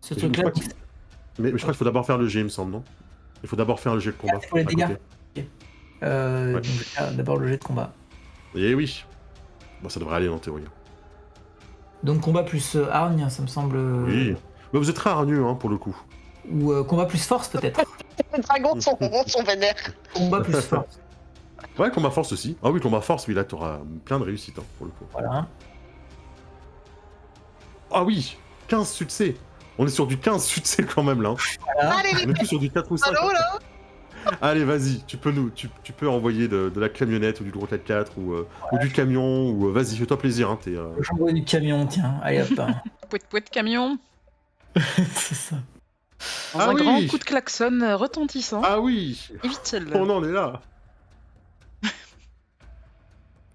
ce Mais je truc-là. crois mais je crois qu'il faut d'abord faire le G, il me semble, non? Il faut d'abord faire le jet de combat. Pour les à dégâts. côté. Donc, je vais faire d'abord le jet de combat. Eh oui. Bon, ça devrait aller en théorie. Donc combat plus hargne, ça me semble. Oui. Mais vous êtes très hargneux, hein, pour le coup. Ou combat plus force peut-être. Les dragons sont vénères. Combat plus force. Ouais, combat force aussi. Ah oui, combat force, oui, là t'auras plein de réussites, hein, pour le coup. Voilà. Ah oui, 15 succès. On est sur du 15 succès quand même, là. Hein. Voilà. Allez, On est plus sur du 4 ou 5. allô là. Allez, vas-y, tu peux envoyer de la camionnette ou du gros 4x4 ou du camion, ou vas-y, fais-toi plaisir. Hein, J'envoie du camion, tiens. Allez hop. Pouet camion. C'est ça. Dans Ah un oui. grand coup de klaxon retentissant. Ah oui, Évite celle-là. on en est là.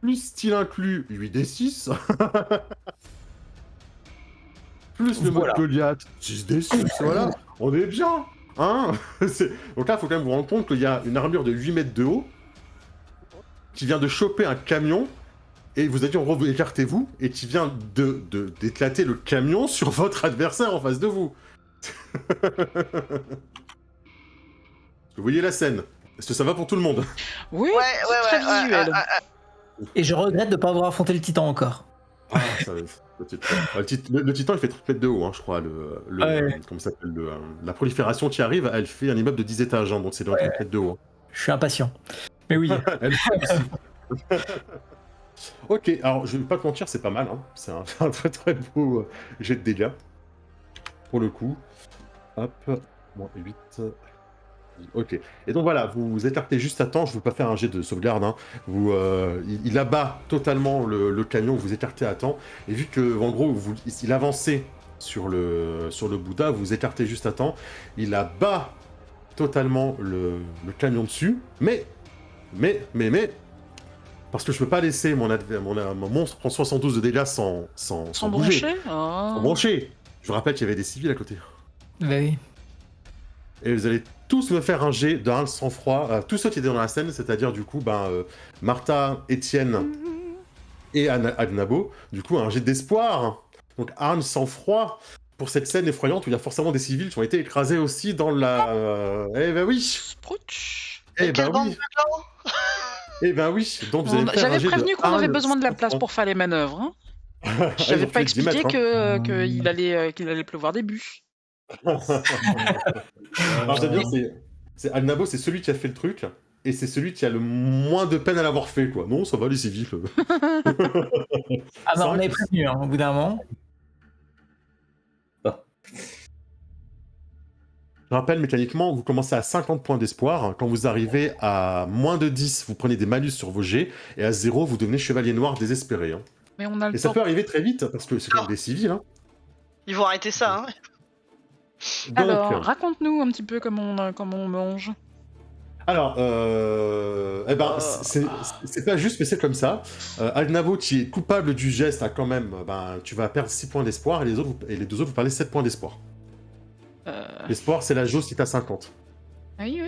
Plus style inclus, 8d6. Plus le mode Voilà. Goliath, 6d6, voilà. On est bien. Hein. Donc là, il faut quand même vous rendre compte qu'il y a une armure de 8 mètres de haut qui vient de choper un camion. Et vous avez dit, en gros, vous écartez-vous, et qui vient d'éclater le camion sur votre adversaire en face de vous. Vous voyez la scène. Est-ce que ça va pour tout le monde? Oui, Ouais, c'est très visuel. Et je regrette de ne pas avoir affronté le titan encore. Ah, ça va. Le titan, il fait 30 mètres de haut, hein, je crois. Ouais. Comment ça s'appelle la prolifération qui arrive, elle fait un immeuble de 10 étages, hein, donc c'est dans 30 mètres de haut. Hein. Je suis impatient. Mais oui. Elle fait aussi. Ok, alors je vais pas te mentir, c'est pas mal. Hein. C'est un très très beau jet de dégâts. Pour le coup. Hop. Moins 8. Ok. Et donc voilà, vous écartez juste à temps. Je ne veux pas faire un jet de sauvegarde. Hein. Il abat totalement le camion. Vous écartez à temps. Et vu que, en gros, il avançait sur le Bouddha, vous écartez juste à temps. Il abat totalement le camion dessus. Mais. Parce que je peux pas laisser mon monstre prendre 72 de dégâts sans bouger. brancher. Sans brancher. Je vous rappelle qu'il y avait des civils à côté. Bah oui. Et vous allez tous me faire un jet d'un sang-froid. Tous ceux qui étaient dans la scène, c'est-à-dire du coup, Martha, Étienne et Agnabo. Du coup, un jet d'espoir. Donc, arme sang-froid pour cette scène effroyante où il y a forcément des civils qui ont été écrasés aussi dans la. Eh ben oui. Sprouch. Eh Quelle ben bande oui. de blancs. Eh ben oui. Donc vous allez me faire un J'avais jet prévenu de qu'on avait hargne besoin de la place sang-froid. pour faire les manœuvres. Hein. Ah, ils J'avais ont pas fait 10 expliqué mètres, qu'il allait pleuvoir des bûches. Alors, je dois dire, c'est Agnabo, c'est celui qui a fait le truc, et c'est celui qui a le moins de peine à l'avoir fait, quoi. Non, ça va, les civils. Ah C'est non, on vrai avait que- prévenu au bout d'un moment. Je rappelle, mécaniquement, vous commencez à 50 points d'espoir. Quand vous arrivez à moins de 10, vous prenez des malus sur vos jets, et à 0, vous devenez chevalier noir désespéré. Hein. Mais on a le Et ça temps. peut arriver très vite, parce que c'est comme des civils. Hein. Ils vont arrêter ça, hein. Donc, Alors, raconte-nous un petit peu comment on mange. Alors, c'est pas juste, mais c'est comme ça. Agnabo, qui est coupable du geste, a quand même, tu vas perdre 6 points d'espoir, et les deux autres, vous parlez 7 points d'espoir. L'espoir, c'est la jauge qui est à 50. Oui.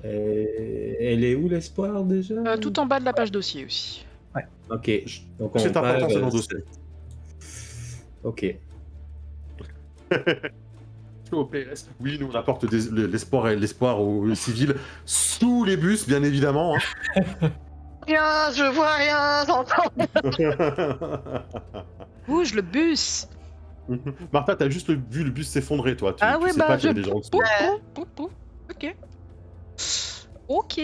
Elle est où l'espoir déjà Tout en bas de la page dossier aussi. Ok. Donc on C'est important, perd, c'est dans le dossier. Ok. Oui, nous on apporte l'espoir aux civils sous les bus, bien évidemment. Hein. rien, je vois rien, j'entends. Bouge le bus. Martha, t'as juste vu le bus s'effondrer, toi. Tu, Ah tu ouais, sais bah pas qu'il y je... avait des gens en dessous. Pou. Ok. Ok.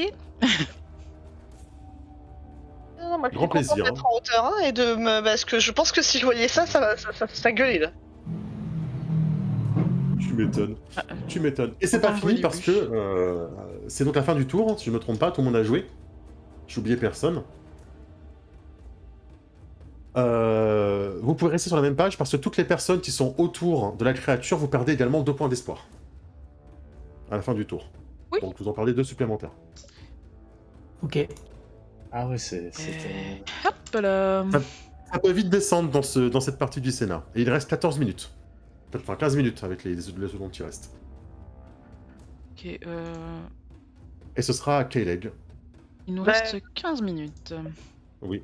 Non, moi, je Grand suis contente plaisir, d'être en hauteur 1 et de me... Parce que je pense que si je voyais ça gueulait, là. Tu m'étonnes. Ah, Tu m'étonnes. Et c'est autant pas le fini bruit parce du que c'est donc la fin du tour, hein, si je me trompe pas, tout le monde a joué. J'ai oublié personne. Vous pouvez rester sur la même page parce que toutes les personnes qui sont autour de la créature, vous perdez également 2 points d'espoir. À la fin du tour. Oui. Donc vous en perdez 2 supplémentaires. Ok. Ah ouais, c'était... Hop là. Ça peut vite descendre dans cette partie du Sénat. Et il reste 14 minutes. Enfin 15 minutes avec les secondes qui restent. Ok, Et ce sera à K-Leg. il nous Ouais. reste 15 minutes. Oui.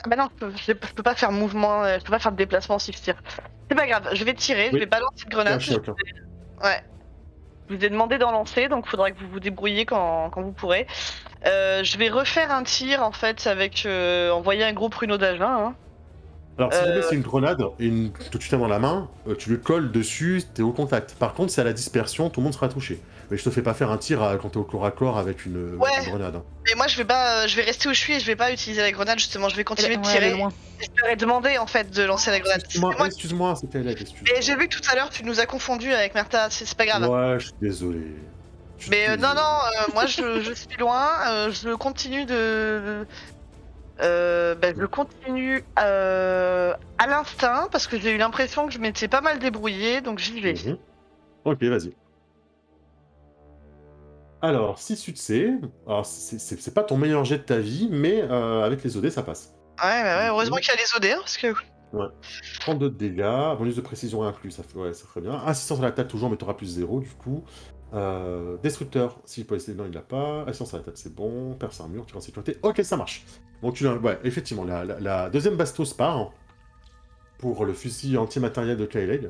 Ah bah non, je peux pas faire mouvement, je peux pas faire de déplacement si je tire. C'est pas grave, je vais tirer, Oui. je vais balancer une grenade. C'est un choc, hein. Ouais. Je vous ai demandé d'en lancer, donc il faudra que vous vous débrouilliez quand vous pourrez. Je vais refaire un tir en fait avec envoyer un gros pruneau d'agin. Hein. Alors, si jamais c'est une grenade et que tu tiens dans la main, tu lui colles dessus, t'es au contact. Par contre, c'est à la dispersion, tout le monde sera touché. Mais je te fais pas faire un tir quand t'es au corps à corps avec une grenade. Hein. Mais moi je vais pas, je vais rester où je suis et je vais pas utiliser la grenade justement, je vais continuer de Ouais, elle est tirer. loin. Je leur ai demandé en fait de lancer la grenade. Excuse-moi, c'était K-Leg, excuse-moi. Et j'ai vu que tout à l'heure tu nous as confondu avec Martha, c'est pas grave. Ouais, je suis désolé. Je suis Mais désolé. non, moi je suis loin, je continue je continue à l'instinct parce que j'ai eu l'impression que je m'étais pas mal débrouillée, donc j'y vais. Mhm. Ok, vas-y. Alors, 6 succès. Alors, c'est pas ton meilleur jet de ta vie, mais avec les OD, ça passe. Ouais, heureusement qu'il y a les OD, hein, parce que... 32 de dégâts, bonus de précision inclus, ça ferait bien. Assistance à l'attaque toujours, mais t'auras plus 0 du coup. Destructeur, si peut essayer, non, il l'a pas. Assistance à l'attaque, c'est bon. Perce armure, tir en sécurité. Ok, ça marche. Donc, ouais, effectivement, la deuxième bastos part pour le fusil antimatériel de K-Leg.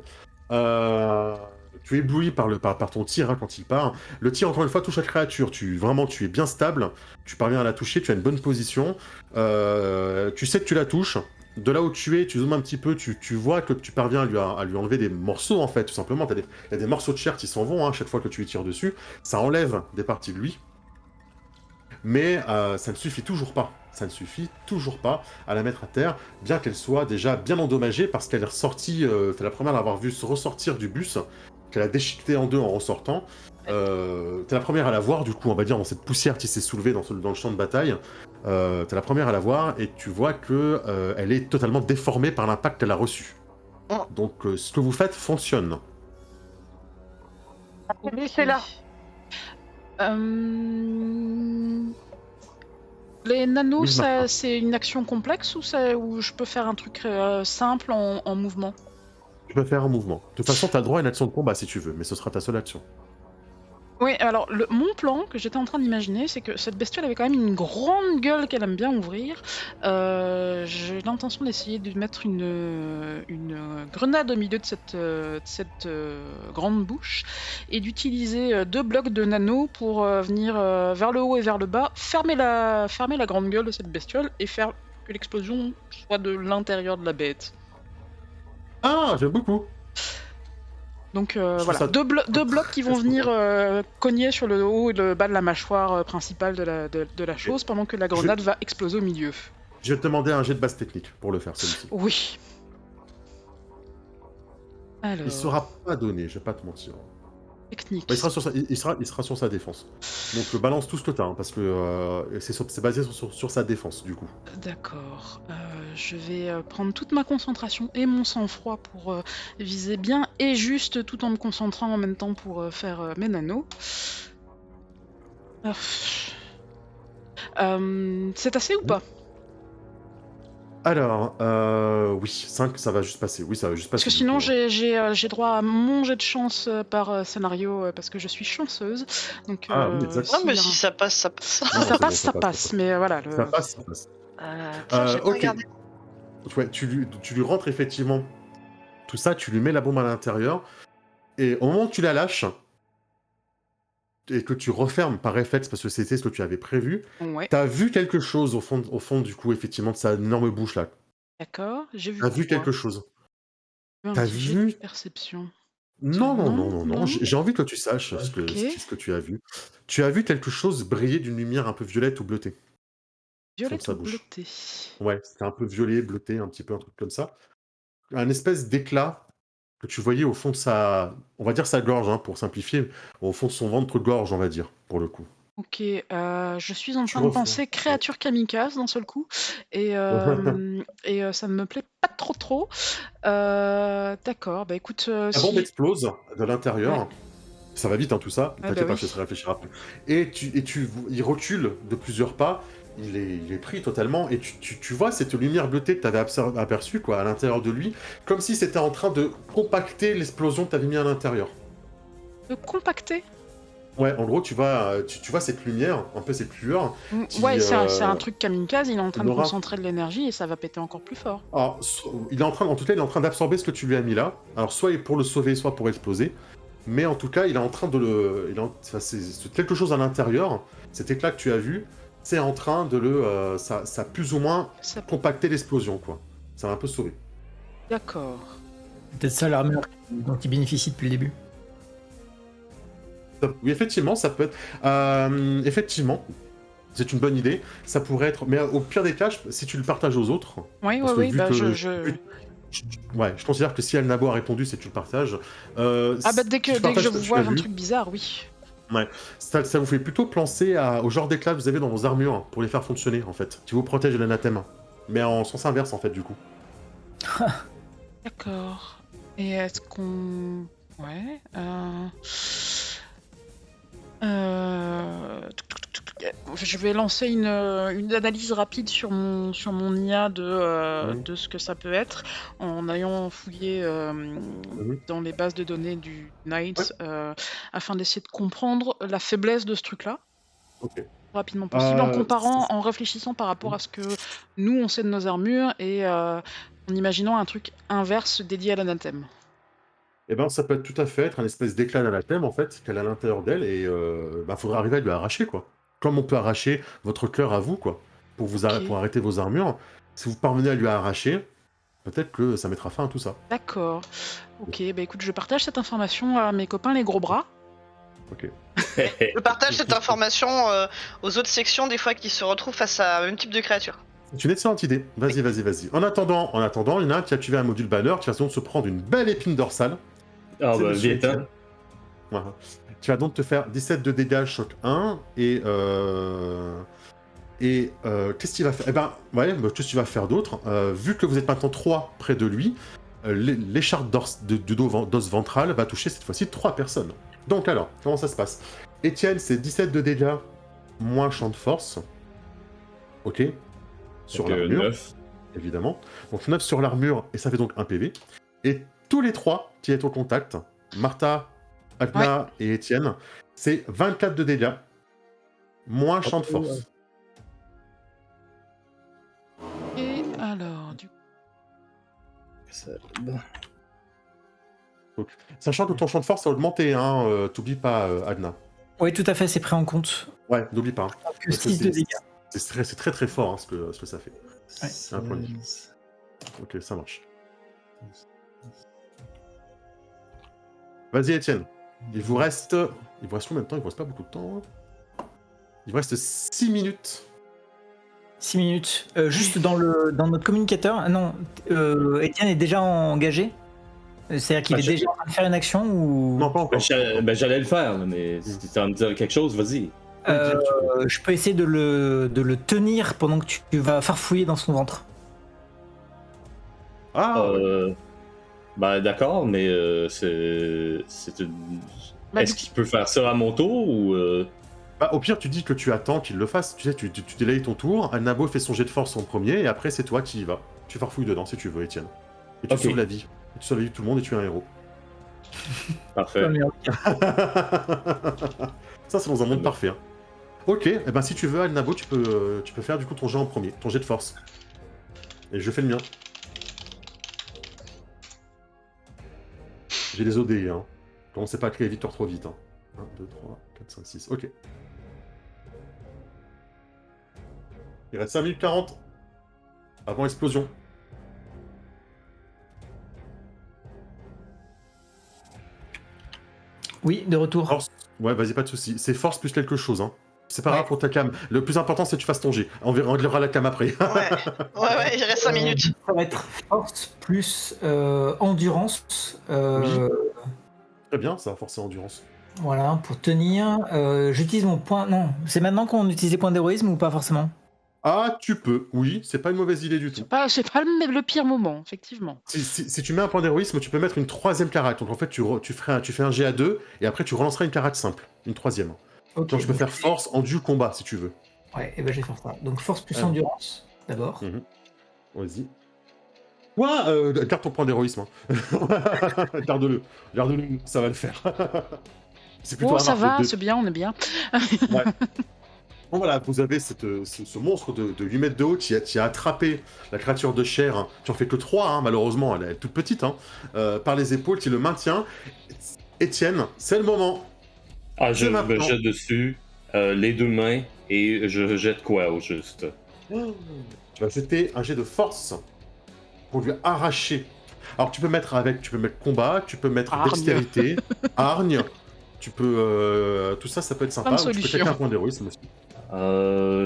Tu es ébloui par ton tir hein, quand il part. Le tir, encore une fois, touche la créature. Tu es bien stable. Tu parviens à la toucher. Tu as une bonne position. Tu sais que tu la touches. De là où tu es, tu zoomes un petit peu. Tu vois que tu parviens à lui enlever des morceaux, en fait, tout simplement. Il y a des morceaux de chair qui s'en vont hein, chaque fois que tu lui tires dessus. Ça enlève des parties de lui. Mais ça ne suffit toujours pas. Ça ne suffit toujours pas à la mettre à terre, bien qu'elle soit déjà bien endommagée, parce qu'elle est ressortie, c'est la première à l'avoir vu se ressortir du bus, qu'elle a déchiqueté en deux en ressortant. T'es la première à la voir, du coup, on va dire, dans cette poussière qui s'est soulevée dans le champ de bataille. T'es la première à la voir, et tu vois que elle est totalement déformée par l'impact qu'elle a reçu. Oh. Donc, ce que vous faites fonctionne. C'est là. Les nanos, Oui, Martin. c'est une action complexe ou je peux faire un truc simple en mouvement? Tu peux faire un mouvement. De toute façon, t'as le droit à une action de combat si tu veux, mais ce sera ta seule action. Oui, alors mon plan que j'étais en train d'imaginer, c'est que cette bestiole avait quand même une grande gueule qu'elle aime bien ouvrir. J'ai l'intention d'essayer de mettre une grenade au milieu de cette grande bouche et d'utiliser 2 blocs de nano pour venir vers le haut et vers le bas, fermer la grande gueule de cette bestiole et faire que l'explosion soit de l'intérieur de la bête. Ah, j'aime beaucoup. Donc trouve voilà, ça- 2 blocs qui vont venir cogner sur le haut et le bas de la mâchoire principale de la chose pendant que la grenade va exploser au milieu. Je vais te demander un jet de base technique pour le faire, celui-ci. Oui. Alors, Il sera pas donné, je vais pas te mentir. technique. Bah, il sera sur sa défense. Donc balance tout ce que t'as, hein, parce que c'est basé sur sa défense, du coup. D'accord. Je vais prendre toute ma concentration et mon sang-froid pour viser bien et juste tout en me concentrant en même temps pour faire mes nanos. C'est assez ou pas? Alors, oui, 5, ça va juste passer. Oui, ça va juste passer. Parce que sinon j'ai droit à mon jet de chance par scénario parce que je suis chanceuse. Donc, Ah oui, exact. Non, mais s'il y a si ça passe, ça passe. Si Non, ça c'est passe, bon, ça passe. Mais voilà. Ça passe, ça passe. Tiens, j'ai pas Ok. regardé. Ouais, tu lui rentres effectivement tout ça, tu lui mets la bombe à l'intérieur, et au moment où tu la lâches, et que tu refermes par réflexe parce que c'était ce que tu avais prévu, Ouais, t'as vu quelque chose au fond du coup, effectivement, de sa énorme bouche là. d'accord. J'ai vu T'as vu quoi? quelque chose. Un T'as petit jet de vu perception. Non, non, non, Non, non, non, non. j'ai envie que tu saches Ok. ce que tu as vu. Tu as vu quelque chose briller d'une lumière un peu violette ou bleutée au fond de Violette sa ou bouche. bleutée? Ouais, c'était un peu violet, bleuté, un petit peu, un truc comme ça. Un espèce d'éclat que tu voyais au fond de sa, on va dire sa gorge, hein, pour simplifier, au fond de son ventre-gorge, on va dire, pour le coup. Ok, je suis en Tu train de refermes. penser créature kamikaze d'un seul coup, et, ça ne me plaît pas trop. D'accord, bah écoute, La bombe si... explose de Ouais, l'intérieur. Ça va vite, hein, tout ça. ah bah T'inquiète pas, je te oui. laisserai réfléchir après. Il recule de plusieurs pas. Il est pris totalement. Et tu vois cette lumière bleutée que tu avais aperçue quoi, à l'intérieur de lui, comme si c'était en train de compacter l'explosion que tu avais mis à l'intérieur. Compacté? Ouais, en gros, tu vois cette lumière, un peu cette lueur, Ouais, qui c'est un truc kamikaze, il est en train une de aura. concentrer de l'énergie et ça va péter encore plus fort. Alors, il est en train, en tout cas, il est en train d'absorber ce que tu lui as mis là. Alors, soit pour le sauver, soit pour exploser. Mais en tout cas, il est en train de le. Enfin, c'est quelque chose à l'intérieur, cet éclat que tu as vu, c'est en train de le. Ça a plus ou moins Ça... compacté l'explosion, quoi. Ça va un peu sauver. D'accord. Peut-être ça l'armure dont il bénéficie depuis le début. Oui, effectivement, ça peut être. Effectivement, c'est une bonne idée. Ça pourrait être. Mais au pire des cas, si tu le partages aux autres, parce que Oui, vu bah que. je... Ouais, je considère que si Alnabo a répondu, c'est que tu le partages. Ah bah Si tu dès que partages je ce que tu vois as un vu, truc bizarre, oui. ouais, ça vous fait plutôt penser au genre d'éclat que vous avez dans vos armures hein, pour les faire fonctionner en fait, qui vous protège de l'anathème. Mais en sens inverse en fait du coup. D'accord. Et est-ce qu'on... Ouais... Je vais lancer une analyse rapide sur mon IA Mhm. de ce que ça peut être, en ayant fouillé Mhm. dans les bases de données du Ouais, Knight, afin d'essayer de comprendre la faiblesse de ce truc-là, ok. le plus rapidement possible, C'est- en réfléchissant par rapport à ce que nous, on sait de nos armures, et en imaginant un truc inverse dédié à l'anathème. Eh ben ça peut être tout à fait être un espèce d'éclat d'anathème en fait qu'elle a à l'intérieur d'elle et bah, faudra arriver à lui arracher quoi. Comme on peut arracher votre cœur à vous quoi, Ok, pour arrêter vos armures. Si vous parvenez à lui arracher, peut-être que ça mettra fin à tout ça. d'accord. Ok, bah écoute, je partage cette information à mes copains les gros bras. Ok. Je partage cette information aux autres sections des fois qui se retrouvent face à un même type de créature. C'est une excellente idée. Vas-y. En attendant, il y en a un qui a activé un module banner qui va donc se prendre une belle épine dorsale. Ah C'est bah, Monsieur viens-t'en. Etienne. Voilà. Tu vas donc te faire 17 de dégâts choc 1 et qu'est-ce qu'il va faire? Eh ben, ouais, bah, qu'est-ce qu'il va faire d'autre? Vu que vous êtes maintenant 3 près de lui, l'écharpe d'os ventral va toucher cette fois-ci 3 personnes. Donc alors, comment ça se passe? Etienne, c'est 17 de dégâts moins champ de force. Ok? Sur Donc, l'armure, 9. évidemment. Donc 9 sur l'armure, et ça fait donc 1 PV. Et tous les 3 qui est au contact, Martha, Adna et Etienne, c'est 24 de dégâts, moins champ de force. Et alors, du coup... Ça- Sachant que ton champ de force a augmenté, hein, t'oublies pas, Adna. Oui, tout à fait, c'est pris en compte. Ouais, n'oublie pas. Hein. Que Parce que 6 de dégâts. c'est très très fort hein, ce que ça fait. Ouais. un point de vue. Ok, ça marche. Vas-y, Étienne. Il vous reste combien de temps? Il vous reste pas beaucoup de temps. Hein. Il vous reste 6 minutes. 6 minutes. Juste dans notre communicateur, ah non, Étienne est déjà engagé. C'est-à-dire qu'il Ah, est déjà en train de faire une action ou... Non, pas encore. J'allais le faire, là, mais si tu as me dire quelque chose, vas-y. Je peux essayer de le tenir pendant que tu vas farfouiller dans son ventre. Ah, ouais. Ben d'accord, mais c'est une... Bah, Est-ce qu'il peut faire ça à mon tour ou... Bah, au pire, tu dis que tu attends qu'il le fasse. Tu sais, tu délayes ton tour. Alnabo fait son jet de force en premier, et après, c'est toi qui y vas. Tu farfouilles dedans si tu veux, Étienne. Et tu Ok. sauves la vie. Tu sauves la vie de tout le monde et tu es un héros. Parfait. Ça, c'est dans un monde parfait. Hein. Ok, et ben si tu veux, Alnabo, tu peux faire du coup ton jet en premier, ton jet de force. Et je fais le mien. J'ai les OD, hein. Commencez pas à créer victoire trop vite. Hein. 1, 2, 3, 4, 5, 6. Ok. Il reste 5 minutes 40 avant explosion. Oui, de retour. Force. Ouais, vas-y, pas de soucis. C'est force plus quelque chose. Hein. C'est pas Ouais. grave pour ta cam. Le plus important, c'est que tu fasses ton jet. On verra la cam après. Ouais, il reste 5 minutes. Ça va être force plus endurance. Très bien, ça va forcer endurance. Voilà, pour tenir. J'utilise mon point. Non, c'est maintenant qu'on utilise les points d'héroïsme ou pas forcément? Ah, tu peux. Oui, c'est pas une mauvaise idée du tout. C'est pas le pire moment, effectivement. Si tu mets un point d'héroïsme, tu peux mettre une troisième carac. Donc en fait, tu fais un jet à 2 et après tu relanceras une carac simple. Une troisième. Ok. Donc tu peux donc- faire force, endu, combat si tu veux. Ouais, et ben je vais faire ça. Donc force plus Ah. endurance d'abord. Vas-y. Ouah, garde ton point d'héroïsme. Hein. Garde-le. Garde-le, ça va le faire. C'est plutôt Oh, un ça arc va, de- c'est bien, on est bien. Ouais. Bon voilà, vous avez ce monstre de 8 mètres de haut qui a attrapé la créature de chair, hein, qui en fait que 3, hein, malheureusement, elle est toute petite, hein, par les épaules, qui le maintient. Étienne, c'est le moment. Ah, je C'est me maintenant. jette dessus, les deux mains, et je jette quoi au juste? Tu vas jeter un jet de force pour lui arracher. Alors tu peux mettre combat, tu peux mettre Hargne. dextérité, hargne, tu peux... tout ça, ça peut être sympa. Plein de Ou tu peux solutions. claquer un point d'héroïsme aussi.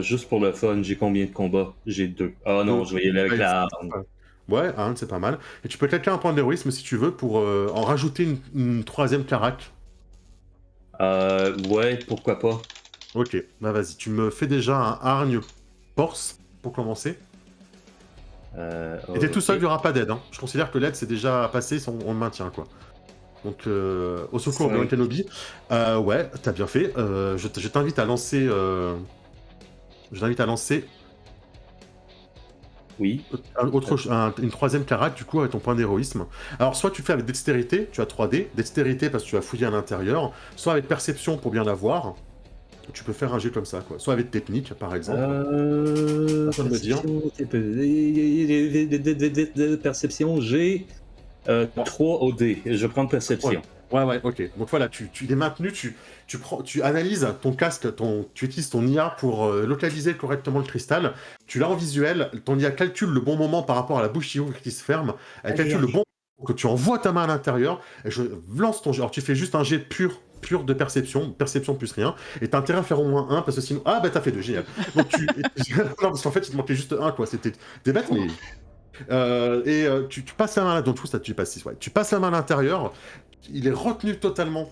Juste pour le fun, j'ai combien de combats? J'ai 2. Ah non, Donc, je vais y aller avec ouais, la c'est arme. pas- Ouais, hargne, c'est pas mal. Et tu peux claquer un point d'héroïsme si tu veux pour en rajouter une troisième carac. Ouais, pourquoi pas. Ok, bah vas-y, tu me fais déjà un hargne force pour commencer. Et t'es tout seul, il n'y aura pas d'aide. Hein. Je considère que l'aide c'est déjà passé, on le maintient quoi. Donc au secours de Cinq. Kenobi. Ouais, t'as bien fait. Je t'invite à lancer. Je t'invite à lancer Oui. une troisième carac du coup avec ton point d'héroïsme. Alors soit tu fais avec dextérité, tu as 3D, dextérité parce que tu vas fouiller à l'intérieur, soit avec perception pour bien la voir. Tu peux faire un jet comme ça quoi. Soit avec technique par exemple. À toi de me dire. Perception, j'ai 3 au dé. Je prends perception. Ouais, ok. Donc voilà, tu es maintenu, tu analyses ton casque, tu utilises ton IA pour localiser correctement le cristal. Tu l'as en visuel, ton IA calcule le bon moment par rapport à la bouche qui ouvre et qui se ferme. Elle calcule le bon moment que tu envoies ta main à l'intérieur. Et je lance ton jet. Alors tu fais juste un jet pur de perception plus rien. Et t'as intérêt à faire au moins 1 parce que sinon. Ah bah t'as fait 2, génial. Donc non, parce qu'en fait il te manquait juste 1 quoi. C'était des bêtes, mais. Tu passes la main là, donc tout ça, tu passes 6, ouais. Tu passes la main à l'intérieur, il est retenu totalement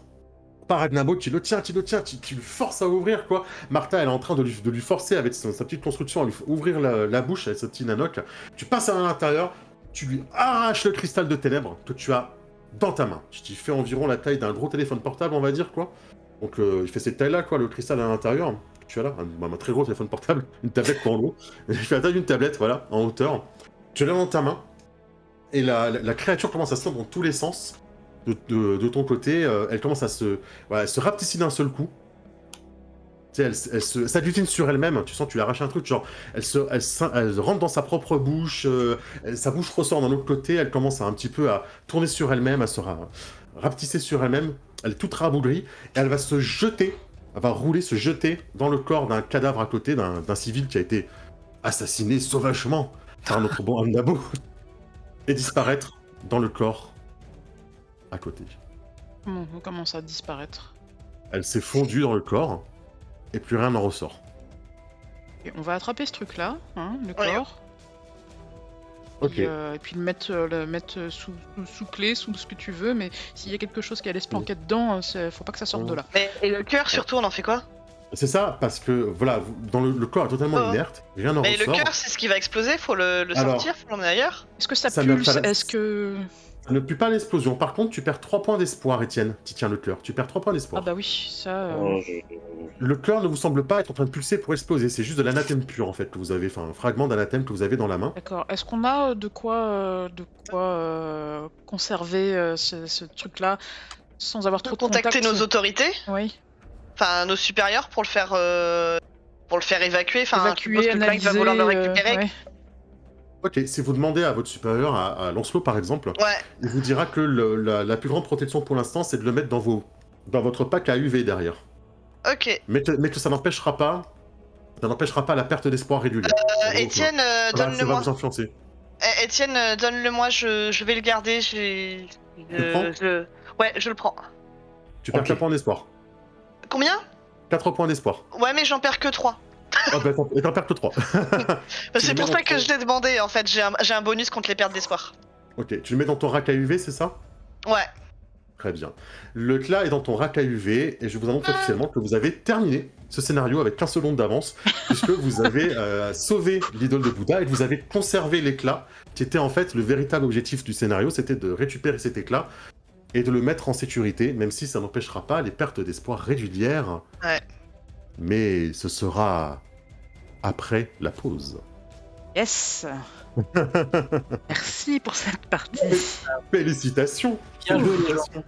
par Agnabo, tu le tiens, tu le forces à ouvrir, quoi. Martha, elle est en train de lui forcer avec sa petite construction à lui ouvrir la bouche avec ce petit nanoc. Tu passes à l'intérieur, tu lui arraches le cristal de ténèbres que tu as dans ta main. Tu fais environ la taille d'un gros téléphone portable, on va dire, quoi. Donc, il fait cette taille-là, quoi, le cristal à l'intérieur. Tu as là, un très gros téléphone portable, une tablette pour en haut. Il fait la taille d'une tablette, voilà, en hauteur. Tu l'as dans ta main, et la créature commence à se tendre dans tous les sens. De ton côté, elle commence à se rapetisser d'un seul coup. Tu sais, elle s'agglutine sur elle-même. Tu sens que tu lui arraches un truc, genre, elle rentre dans sa propre bouche, sa bouche ressort d'un autre côté, elle commence un petit peu à tourner sur elle-même, à se rapetisser sur elle-même. Elle est toute rabougrie, et elle va se jeter, elle va rouler, se jeter dans le corps d'un cadavre à côté, d'un civil qui a été assassiné sauvagement par notre bon Agnabo, et disparaître dans le corps à côté. On commence à disparaître. Elle s'est fondue dans le corps, et plus rien n'en ressort. Et on va attraper ce truc-là, hein, le Ouais. corps. Ok. Et puis le mettre sous clé, sous ce que tu veux, mais s'il y a quelque chose qui allait se planquer dedans, faut pas que ça sorte de là. Mais, et le cœur, surtout, on en fait quoi? C'est ça, parce que, voilà, dans le corps est totalement Oh. inerte, rien n'en Mais le ressort. cœur, c'est ce qui va exploser, faut le Alors. sortir, faut l'emmener ailleurs. Est-ce que ça Ça ne- pulse? ça- Est-ce que... Ça ne pue pas l'explosion. Par contre, tu perds 3 points d'espoir, Étienne. Tu tiens le cœur. Tu perds 3 points Ah d'espoir. bah oui, ça... Oh, Le cœur ne vous semble pas être en train de pulser pour exploser. C'est juste de l'anathème pur, en fait, que vous avez. Enfin, un fragment d'anathème que vous avez dans la main. D'accord. Est-ce qu'on a de quoi conserver ce truc-là sans avoir trop de Contacter contact? nos autorités, Oui. enfin nos supérieurs pour le faire évacuer. Enfin, je suppose Évacuer, que Clank analyser... va vouloir le récupérer. ouais. Ok, si vous demandez à votre supérieur, à Lancelot par exemple, Ouais. il vous dira que la plus grande protection pour l'instant, c'est de le mettre dans vos dans votre pack à UV derrière. Ok. Mais que ça n'empêchera pas la perte d'espoir régulière. Donc, Étienne, ça va donne-le-moi. vous influencer. Étienne, donne-le-moi, je vais le garder. le prends Ouais, je le prends. Tu perds Ok. 4 points d'espoir. Combien? 4 points d'espoir. Ouais, mais j'en perds que 3. Ah bah t'en perds que 3. C'est le pour mets ça dans que ton- je l'ai demandé, en fait. J'ai un bonus contre les pertes d'espoir. Ok, tu le mets dans ton rack à UV, c'est ça? Ouais. Très bien. Le CLA est dans ton rack à UV et je vous annonce officiellement que vous avez terminé ce scénario avec 15 secondes d'avance puisque vous avez sauvé l'idole de Bouddha et que vous avez conservé l'éclat qui était en fait le véritable objectif du scénario, c'était de récupérer cet éclat et de le mettre en sécurité, même si ça n'empêchera pas les pertes d'espoir régulières. Ouais. Mais ce sera après la pause. Yes. Merci pour cette partie. Félicitations! Bien joué, les gens.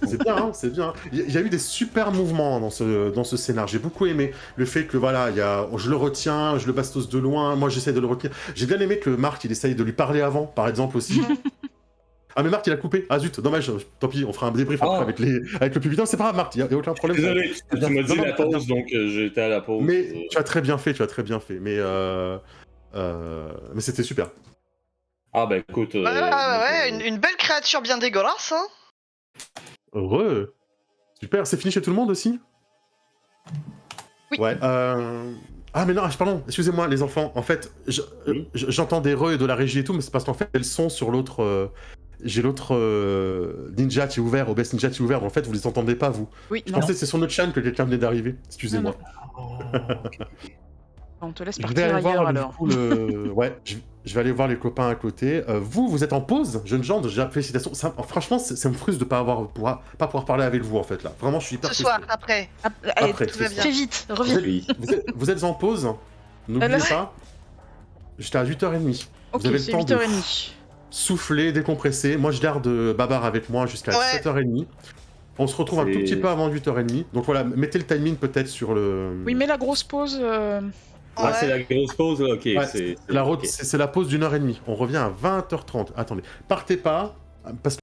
C'est bien, hein, c'est bien. Il y a eu des super mouvements dans ce scénar. J'ai beaucoup aimé le fait que voilà, je le retiens, je le bastos de loin, moi j'essaie de le retenir. J'ai bien aimé que Marc il essaye de lui parler avant, par exemple aussi. Ah mais Marc il a coupé. Ah zut, dommage. Tant pis, on fera un débrief après avec le public. Non, c'est pas grave, Marc, il y a aucun problème. Désolé, tu m'as dit Non, la pause, donc j'étais à la pause. Mais tu as très bien fait, Mais c'était super. Ah ben écoute... Ouais, une belle créature bien dégueulasse, hein. Heureux. Super, c'est fini chez tout le monde aussi? Oui. Ouais. Ah mais non, pardon, excusez-moi les enfants. En fait, j'entends des re et de la régie et tout, mais c'est parce qu'en fait elles sont sur l'autre. J'ai l'autre ninja qui est ouvert, OBS ninja qui est ouvert. En fait, vous les entendez pas vous. Oui, Je non. pensais que c'est sur notre chaîne que quelqu'un venait d'arriver. Excusez-moi. On te laisse Je vais partir aller voir ailleurs du alors. coup ouais, je vais aller voir les copains à côté. Vous êtes en pause, jeunes gens. Déjà félicitations. Franchement, ça me frustre de pas pouvoir parler avec vous en fait là. Vraiment, je suis hyper Ce frustré. soir, après. Ah, allez, Après, tout c'est va ça. bien. Fais vite, reviens. Oui. Vous êtes en pause. N'oubliez Alors pas. J'étais à 8h30. Ok, Vous avez le c'est temps de 8h30. souffler, décompresser. Moi, je garde Babar avec moi jusqu'à Ouais. 7h30. On se retrouve un tout petit peu avant 8h30. Donc voilà, mettez le timing peut-être sur le... Oui, mais la grosse pause. Ah, c'est la grosse pause, là, ok. Ouais, c'est la pause d'1h30. On revient à 20h30. Attendez, partez pas, parce